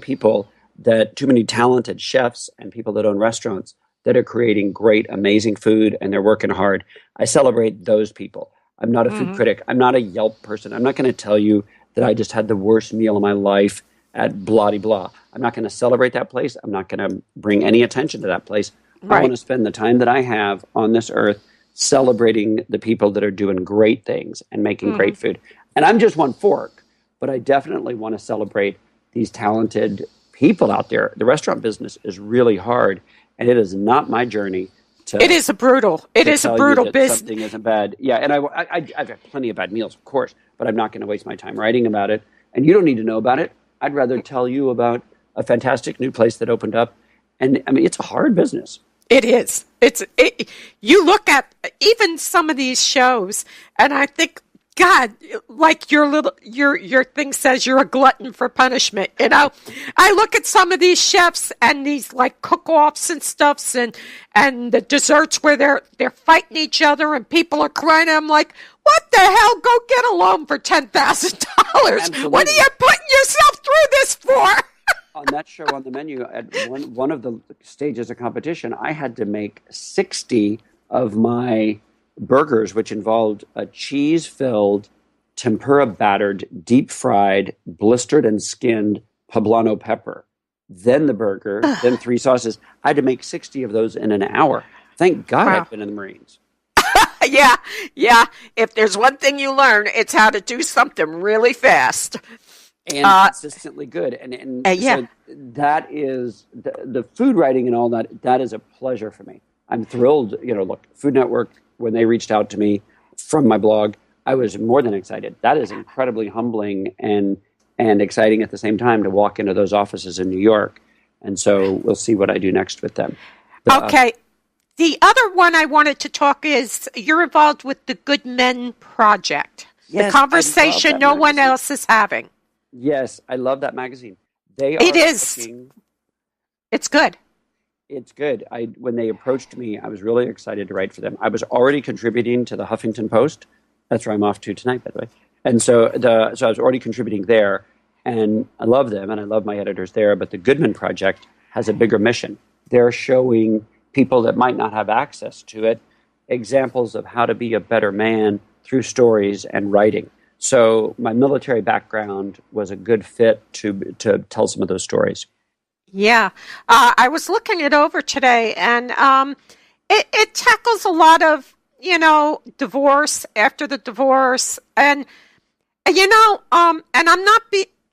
talented chefs and people that own restaurants that are creating great, amazing food, and they're working hard. I celebrate those people. I'm not a food critic. I'm not a Yelp person. I'm not going to tell you that I just had the worst meal of my life at blah-de-blah. I'm not going to celebrate that place. I'm not going to bring any attention to that place. I want to spend the time that I have on this earth celebrating the people that are doing great things and making great food. And I'm just one fork, but I definitely want to celebrate these talented people out there. The restaurant business is really hard, and it is not my journey. It is a brutal business. Something isn't bad. Yeah, and I've had plenty of bad meals, of course, but I'm not going to waste my time writing about it. And you don't need to know about it. I'd rather tell you about a fantastic new place that opened up. And I mean, it's a hard business. It is. You look at even some of these shows, and I think, God, like your thing says you're a glutton for punishment. I look at some of these chefs and these like cook-offs and stuffs and the desserts where they're fighting each other and people are crying. I'm like, what the hell? Go get a loan for $10,000. What are you putting yourself through this for? On that show, on the menu, at one of the stages of competition, I had to make 60 of my burgers, which involved a cheese-filled, tempura-battered, deep-fried, blistered and skinned poblano pepper. Then the burger, then 3 sauces. I had to make 60 of those in an hour. Thank God I've been in the Marines. Yeah. If there's one thing you learn, it's how to do something really fast. And consistently good. And so that is, the food writing and all that is a pleasure for me. I'm thrilled. Look, Food Network, when they reached out to me from my blog, I was more than excited. That is incredibly humbling and exciting at the same time to walk into those offices in New York. And so we'll see what I do next with them. But, okay. The other one I wanted to talk is you're involved with the Good Men Project. Yes, the conversation no one else is having. Yes, I love that magazine. It is. It's good. It's good. When they approached me, I was really excited to write for them. I was already contributing to the Huffington Post. That's where I'm off to tonight, by the way. And so I was already contributing there, and I love them, and I love my editors there. But the Goodman Project has a bigger mission. They're showing people that might not have access to it examples of how to be a better man through stories and writing. So my military background was a good fit to tell some of those stories. Yeah. I was looking it over today, and it tackles a lot of, divorce, after the divorce, and, and I'm not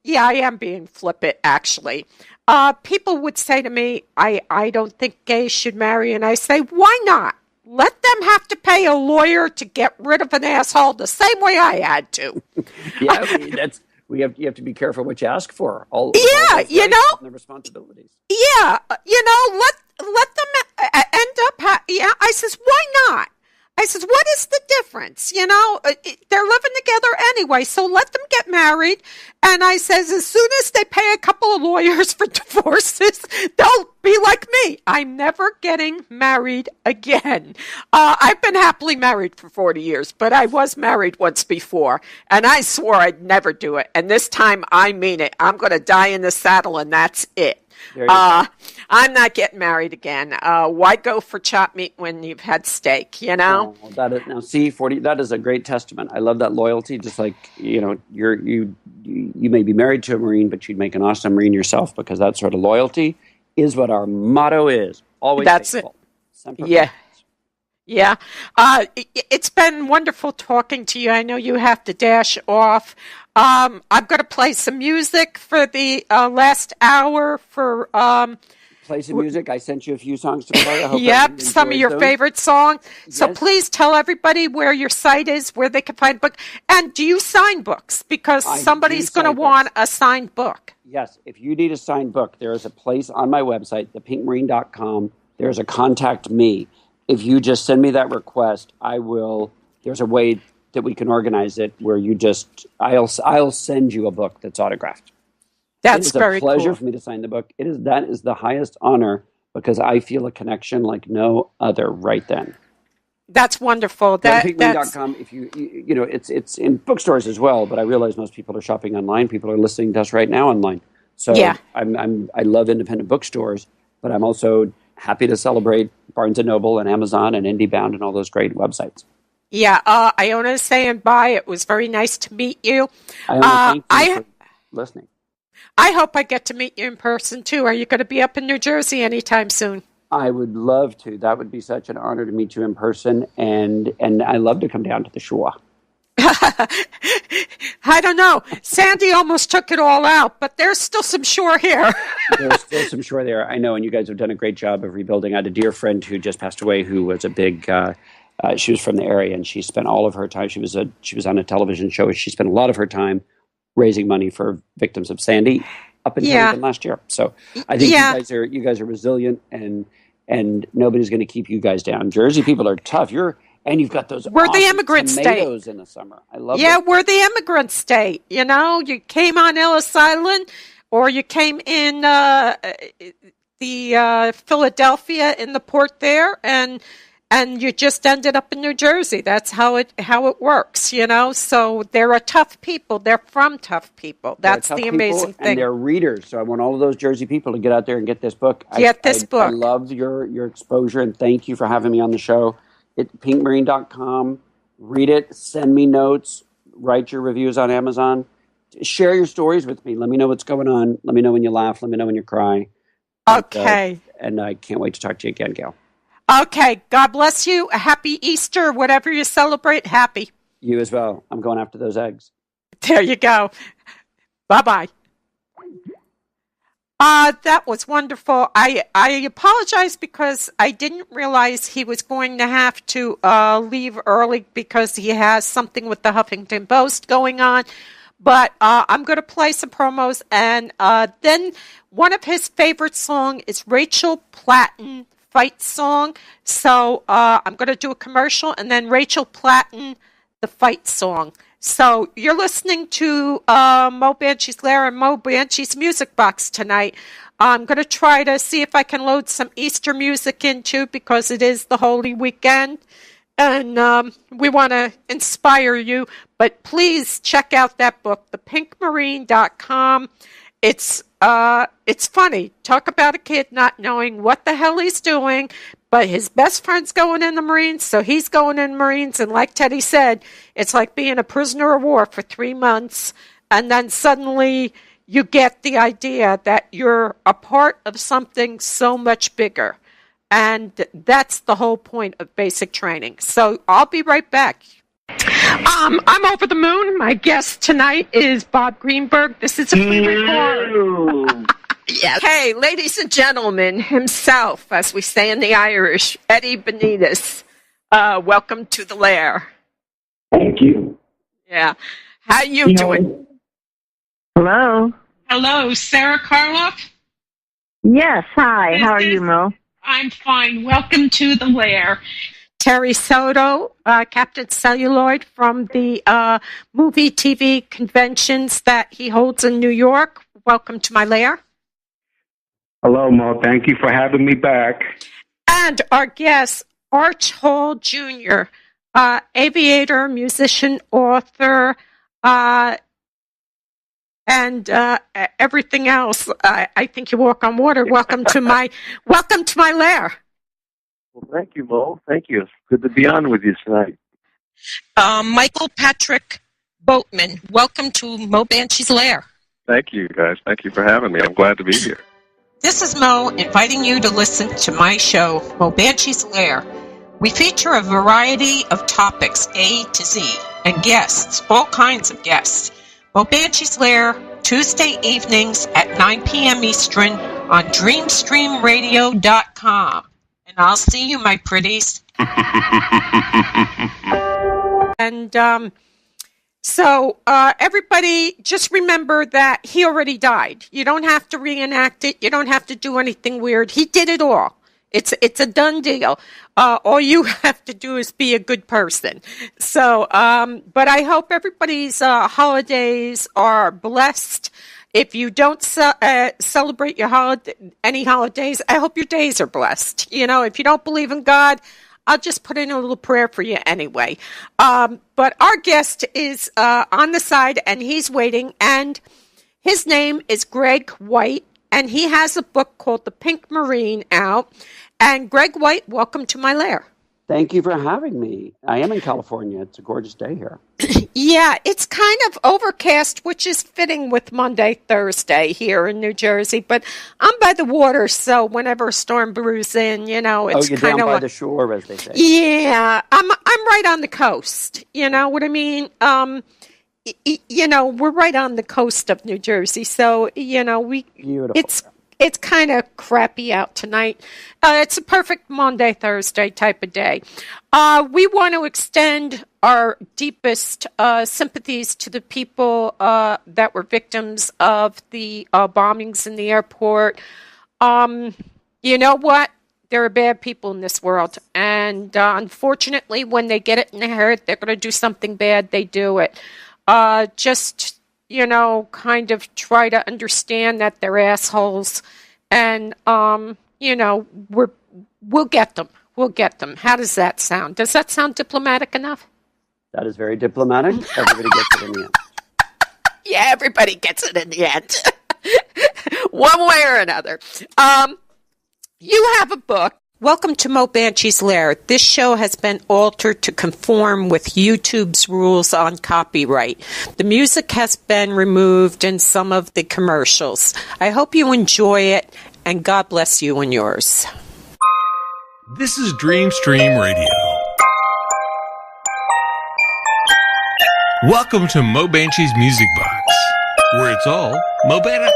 I am being flippant, actually. People would say to me, I don't think gays should marry, and I say, why not? Let them have to pay a lawyer to get rid of an asshole the same way I had to. Yeah, you have to be careful what you ask for. All and the responsibilities. Yeah, let them end up. I says, why not? I says, what is the difference? They're living together anyway, so let them get married. And I says, as soon as they pay a couple of lawyers for divorces, they'll be like me. I'm never getting married again. I've been happily married for 40 years, but I was married once before, and I swore I'd never do it. And this time, I mean it. I'm going to die in the saddle, and that's it. I'm not getting married again. Why go for chopped meat when you've had steak, Oh, that is a great testament. I love that loyalty. Just like, you may be married to a Marine, but you'd make an awesome Marine yourself, because that sort of loyalty is what our motto is. Always faithful. Yeah. Yeah. It's been wonderful talking to you. I know you have to dash off. I'm going to play some music for the last hour for... play some music. I sent you a few songs to play. I hope yep, some of your favorite songs. Yes. So please tell everybody where your site is, where they can find books. And do you sign books? Because somebody's going to want a signed book. Yes. If you need a signed book, there is a place on my website, thepinkmarine.com. There's a contact me. If you just send me that request, there's a way that we can organize it where I'll send you a book that's autographed. That's very cool. It's a pleasure for me to sign the book. That is the highest honor, because I feel a connection like no other right then. That's wonderful. Pinkmarine.com. If it's in bookstores as well, but I realize most people are shopping online. People are listening to us right now online. So yeah. I love independent bookstores, but I'm also happy to celebrate Barnes & Noble and Amazon and IndieBound and all those great websites. Yeah, Iona is saying bye. It was very nice to meet you. Iona, thank you for listening. I hope I get to meet you in person, too. Are you going to be up in New Jersey anytime soon? I would love to. That would be such an honor to meet you in person, and I love to come down to the shore. I don't know. Sandy almost took it all out, but there's still some shore here. There's still some shore there. I know, and you guys have done a great job of rebuilding. I had a dear friend who just passed away who was a big... she was from the area, and she spent all of her time. She was on a television show. She spent a lot of her time raising money for victims of Sandy up until even last year. So I think you guys are resilient, and nobody's going to keep you guys down. Jersey people are tough. You've got those. We're awesome the immigrant tomatoes state in the summer. I love. Yeah, we're the immigrant state. You came on Ellis Island, or you came in the Philadelphia in the port there, and you just ended up in New Jersey. That's how it works, So they're tough people. They're from tough people. That's the amazing thing. And they're readers. So I want all of those Jersey people to get out there and get this book. Book. I love your exposure, and thank you for having me on the show. It's pinkmarine.com. Read it. Send me notes. Write your reviews on Amazon. Share your stories with me. Let me know what's going on. Let me know when you laugh. Let me know when you cry. Okay. And I can't wait to talk to you again, Gail. Okay. God bless you. A happy Easter. Whatever you celebrate, happy. You as well. I'm going after those eggs. There you go. Bye-bye. That was wonderful. I apologize because I didn't realize he was going to have to leave early because he has something with the Huffington Post going on. But I'm going to play some promos, and then one of his favorite songs is Rachel Platten fight song. So I'm going to do a commercial, and then Rachel Platten, the fight song. So you're listening to Mo Banshee's Lair and Mo Banshee's Music Box tonight. I'm going to try to see if I can load some Easter music in too, because it is the Holy Weekend, and we want to inspire you. But please check out that book, thepinkmarine.com. It's funny. Talk about a kid not knowing what the hell he's doing, but his best friend's going in the Marines, so he's going in the Marines. And like Teddy said, it's like being a prisoner of war for 3 months, and then suddenly you get the idea that you're a part of something so much bigger. And that's the whole point of basic training. So I'll be right back. I'm over the moon. My guest tonight is Bob Greenberg. This is a free record. Yes. Hey, ladies and gentlemen, himself, as we say in the Irish, Eddie Benitez. Welcome to the lair. Thank you. Yeah. How you doing? Hello. Hello, Sarah Karloff? Yes, hi. How are you, Mo? I'm fine. Welcome to the lair. Terry Soto, Captain Celluloid from the movie TV conventions that he holds in New York. Welcome to my lair. Hello, Mo. Thank you for having me back. And our guest, Arch Hall Jr., aviator, musician, author, and everything else. I think you walk on water. Welcome to my lair. Well, thank you, Mo. Thank you. It's good to be on with you tonight. Michael Patrick Boatman, welcome to Mo Banshee's lair. Thank you, guys. Thank you for having me. I'm glad to be here. This is Mo inviting you to listen to my show, Mo Banshee's Lair. We feature a variety of topics, A to Z, and guests, all kinds of guests. Mo Banshee's Lair, Tuesday evenings at 9 p.m. Eastern on DreamStreamRadio.com. And I'll see you, my pretties. And so everybody just remember that he already died. You don't have to reenact it. You don't have to do anything weird. He did it all. It's a done deal. All you have to do is be a good person. So, but I hope everybody's holidays are blessed. If you don't celebrate your any holidays, I hope your days are blessed. You know, if you don't believe in God, I'll just put in a little prayer for you anyway. But our guest is on the side, and he's waiting, and his name is Greg White, and he has a book called The Pink Marine out. And Greg White, welcome to my lair. Thank you for having me. I am in California. It's a gorgeous day here. Yeah, it's kind of overcast, which is fitting with Monday, Thursday here in New Jersey. But I'm by the water, so whenever a storm brews in, you know, it's you're kind down of by the shore, as they say. Yeah, I'm right on the coast. You know what I mean? You know, we're right on the coast of New Jersey, so you know Beautiful. It's kind of crappy out tonight. It's a perfect Monday, Thursday type of day. We want to extend our deepest sympathies to the people that were victims of the bombings in the airport. You know what? There are bad people in this world. And unfortunately, when they get it in their head, they're going to do something bad, they do it. Just... you know, kind of try to understand that they're assholes, and you know, we'll get them. We'll get them. How does that sound? Does that sound diplomatic enough? That is very diplomatic. Everybody gets it in the end. Yeah, everybody gets it in the end, one way or another. You have a book. Welcome to Mo Banshee's Lair. This show has been altered to conform with YouTube's rules on copyright. The music has been removed in some of the commercials. I hope you enjoy it, and God bless you and yours. This is DreamStream Radio. Welcome to Mo Banshee's Music Box, where it's all Mo Better.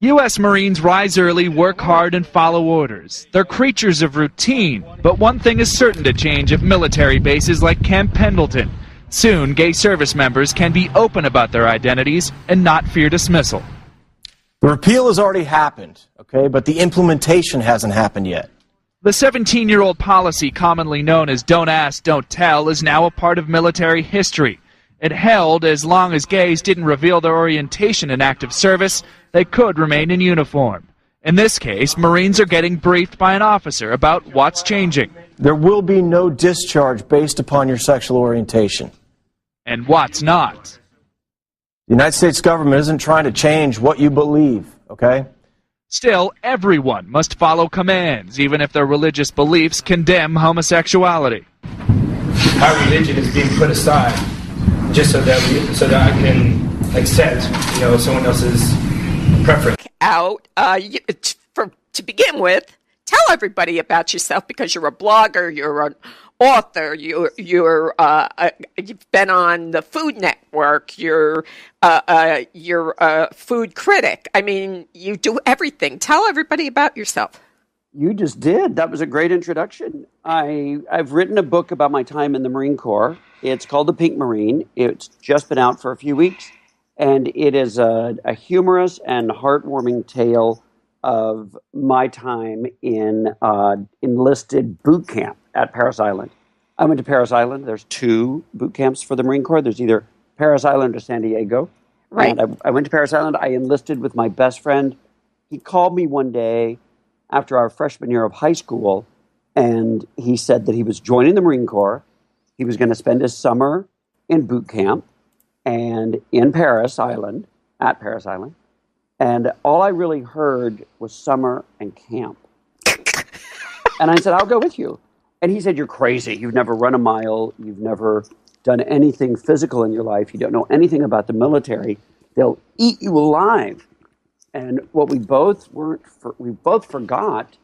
U.S. Marines rise early, work hard, and follow orders. They're creatures of routine, but one thing is certain to change at military bases like Camp Pendleton. Soon, gay service members can be open about their identities and not fear dismissal. The repeal has already happened, okay, but the implementation hasn't happened yet. The 17-year-old policy commonly known as don't ask, don't tell is now a part of military history. It held as long as gays didn't reveal their orientation in active service, they could remain in uniform. In this case, Marines are getting briefed by an officer about what's changing. There will be no discharge based upon your sexual orientation. And what's not. The United States government isn't trying to change what you believe, okay? Still, everyone must follow commands, even if their religious beliefs condemn homosexuality. Our religion is being put aside just so that I can accept, someone else's preference. To begin with, tell everybody about yourself, because you're a blogger, you're an author, you've been on the Food Network, you're a food critic. I mean, you do everything. Tell everybody about yourself. You just did. That was a great introduction. I've written a book about my time in the Marine Corps. It's called The Pink Marine. It's just been out for a few weeks, and it is a humorous and heartwarming tale of my time in enlisted boot camp at Parris Island. I went to Parris Island. There's 2 boot camps for the Marine Corps. There's either Parris Island or San Diego. Right. And I went to Parris Island. I enlisted with my best friend. He called me one day after our freshman year of high school, and he said that he was joining the Marine Corps. He was going to spend his summer in boot camp and in Parris Island, at Parris Island. And all I really heard was summer and camp. And I said, I'll go with you. And he said, you're crazy. You've never run a mile. You've never done anything physical in your life. You don't know anything about the military. They'll eat you alive. And what we both forgot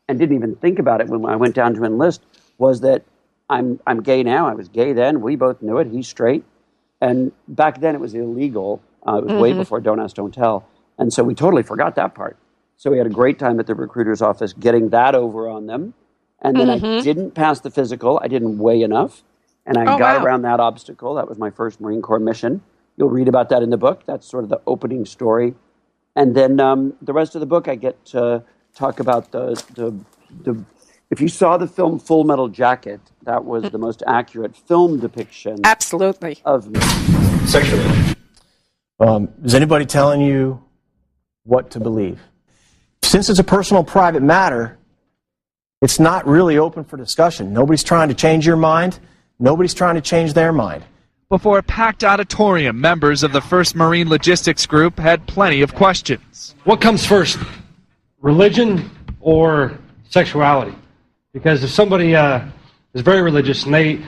and didn't even think about it when I went down to enlist was that I'm gay now. I was gay then. We both knew it. He's straight. And back then it was illegal. It was way before Don't Ask, Don't Tell. And so we totally forgot that part. So we had a great time at the recruiter's office getting that over on them. And then I didn't pass the physical. I didn't weigh enough. And I got around that obstacle. That was my first Marine Corps mission. You'll read about that in the book. That's sort of the opening story. And then the rest of the book, I get to talk about the if you saw the film Full Metal Jacket, that was the most accurate film depiction Absolutely. Of me. Sexually. Is anybody telling you what to believe? Since it's a personal, private matter, it's not really open for discussion. Nobody's trying to change your mind. Nobody's trying to change their mind. Before a packed auditorium, members of the 1st Marine Logistics Group had plenty of questions. What comes first, religion or sexuality? Because if somebody is very religious and they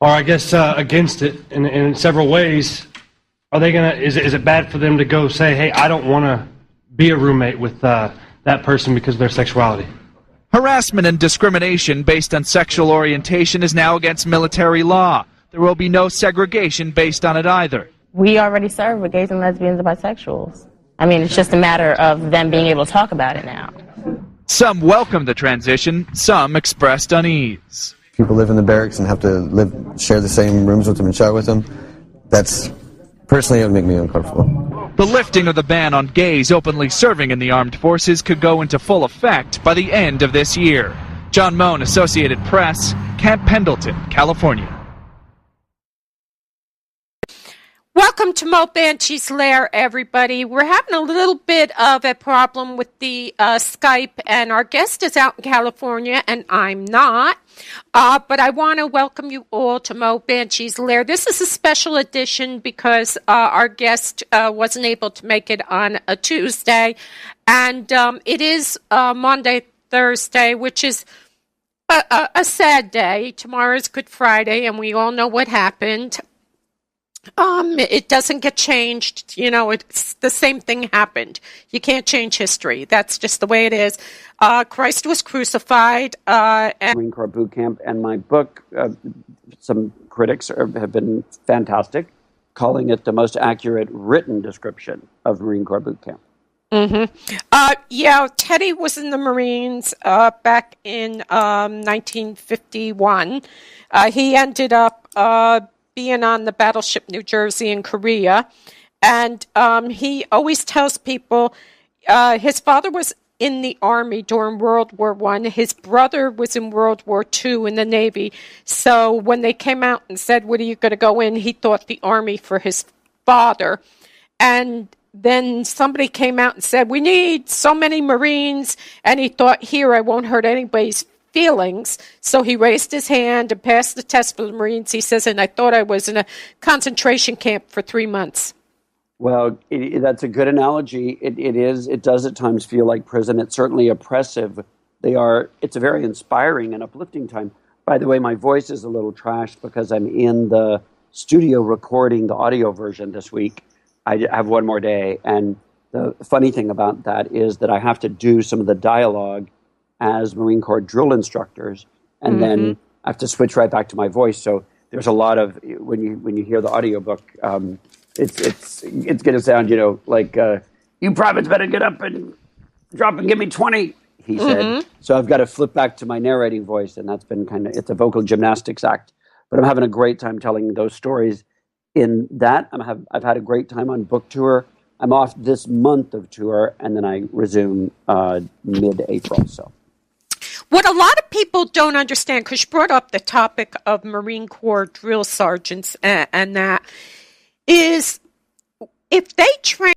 are, I guess, against it in several ways, are they gonna? Is it bad for them to go say, "Hey, I don't want to be a roommate with that person because of their sexuality"? Harassment and discrimination based on sexual orientation is now against military law. There will be no segregation based on it either. We already serve with gays and lesbians and bisexuals. I mean, it's just a matter of them being able to talk about it now. Some welcomed the transition, some expressed unease. People live in the barracks and have to share the same rooms with them and shower with them. That's, personally, it would make me uncomfortable. The lifting of the ban on gays openly serving in the armed forces could go into full effect by the end of this year. John Moan, Associated Press, Camp Pendleton, California. Welcome to Mo Banshee's Lair, everybody. We're having a little bit of a problem with the Skype, and our guest is out in California, and I'm not. But I want to welcome you all to Mo Banshee's Lair. This is a special edition because our guest wasn't able to make it on a Tuesday, and it is Monday, Thursday, which is a sad day. Tomorrow's Good Friday, and we all know what happened. It doesn't get changed. You know, it's the same thing happened. You can't change history. That's just the way it is. Christ was crucified. Marine Corps boot camp, and my book, some critics have been fantastic, calling it the most accurate written description of Marine Corps boot camp. Yeah, Teddy was in the Marines back in 1951. He ended up being on the battleship New Jersey in Korea. And he always tells people his father was in the Army during World War I. His brother was in World War II in the Navy. So when they came out and said, what are you going to go in? He thought the Army for his father. And then somebody came out and said, we need so many Marines. And he thought, here, I won't hurt anybody's feelings. So he raised his hand and passed the test for the Marines. He says, and I thought I was in a concentration camp for 3 months. Well, that's a good analogy. It does at times feel like prison. It's certainly oppressive. It's a very inspiring and uplifting time. By the way, my voice is a little trashed because I'm in the studio recording the audio version this week. I have one more day. And the funny thing about that is that I have to do some of the dialogue as Marine Corps drill instructors, and then I have to switch right back to my voice. So there's a lot of, when you hear the audiobook, it's going to sound, like, you privates better get up and drop and give me 20, he said. So I've got to flip back to my narrating voice, and that's been it's a vocal gymnastics act. But I'm having a great time telling those stories. In that, I've had a great time on book tour. I'm off this month of tour, and then I resume mid-April. So, what a lot of people don't understand, because you brought up the topic of Marine Corps drill sergeants and that, is if they train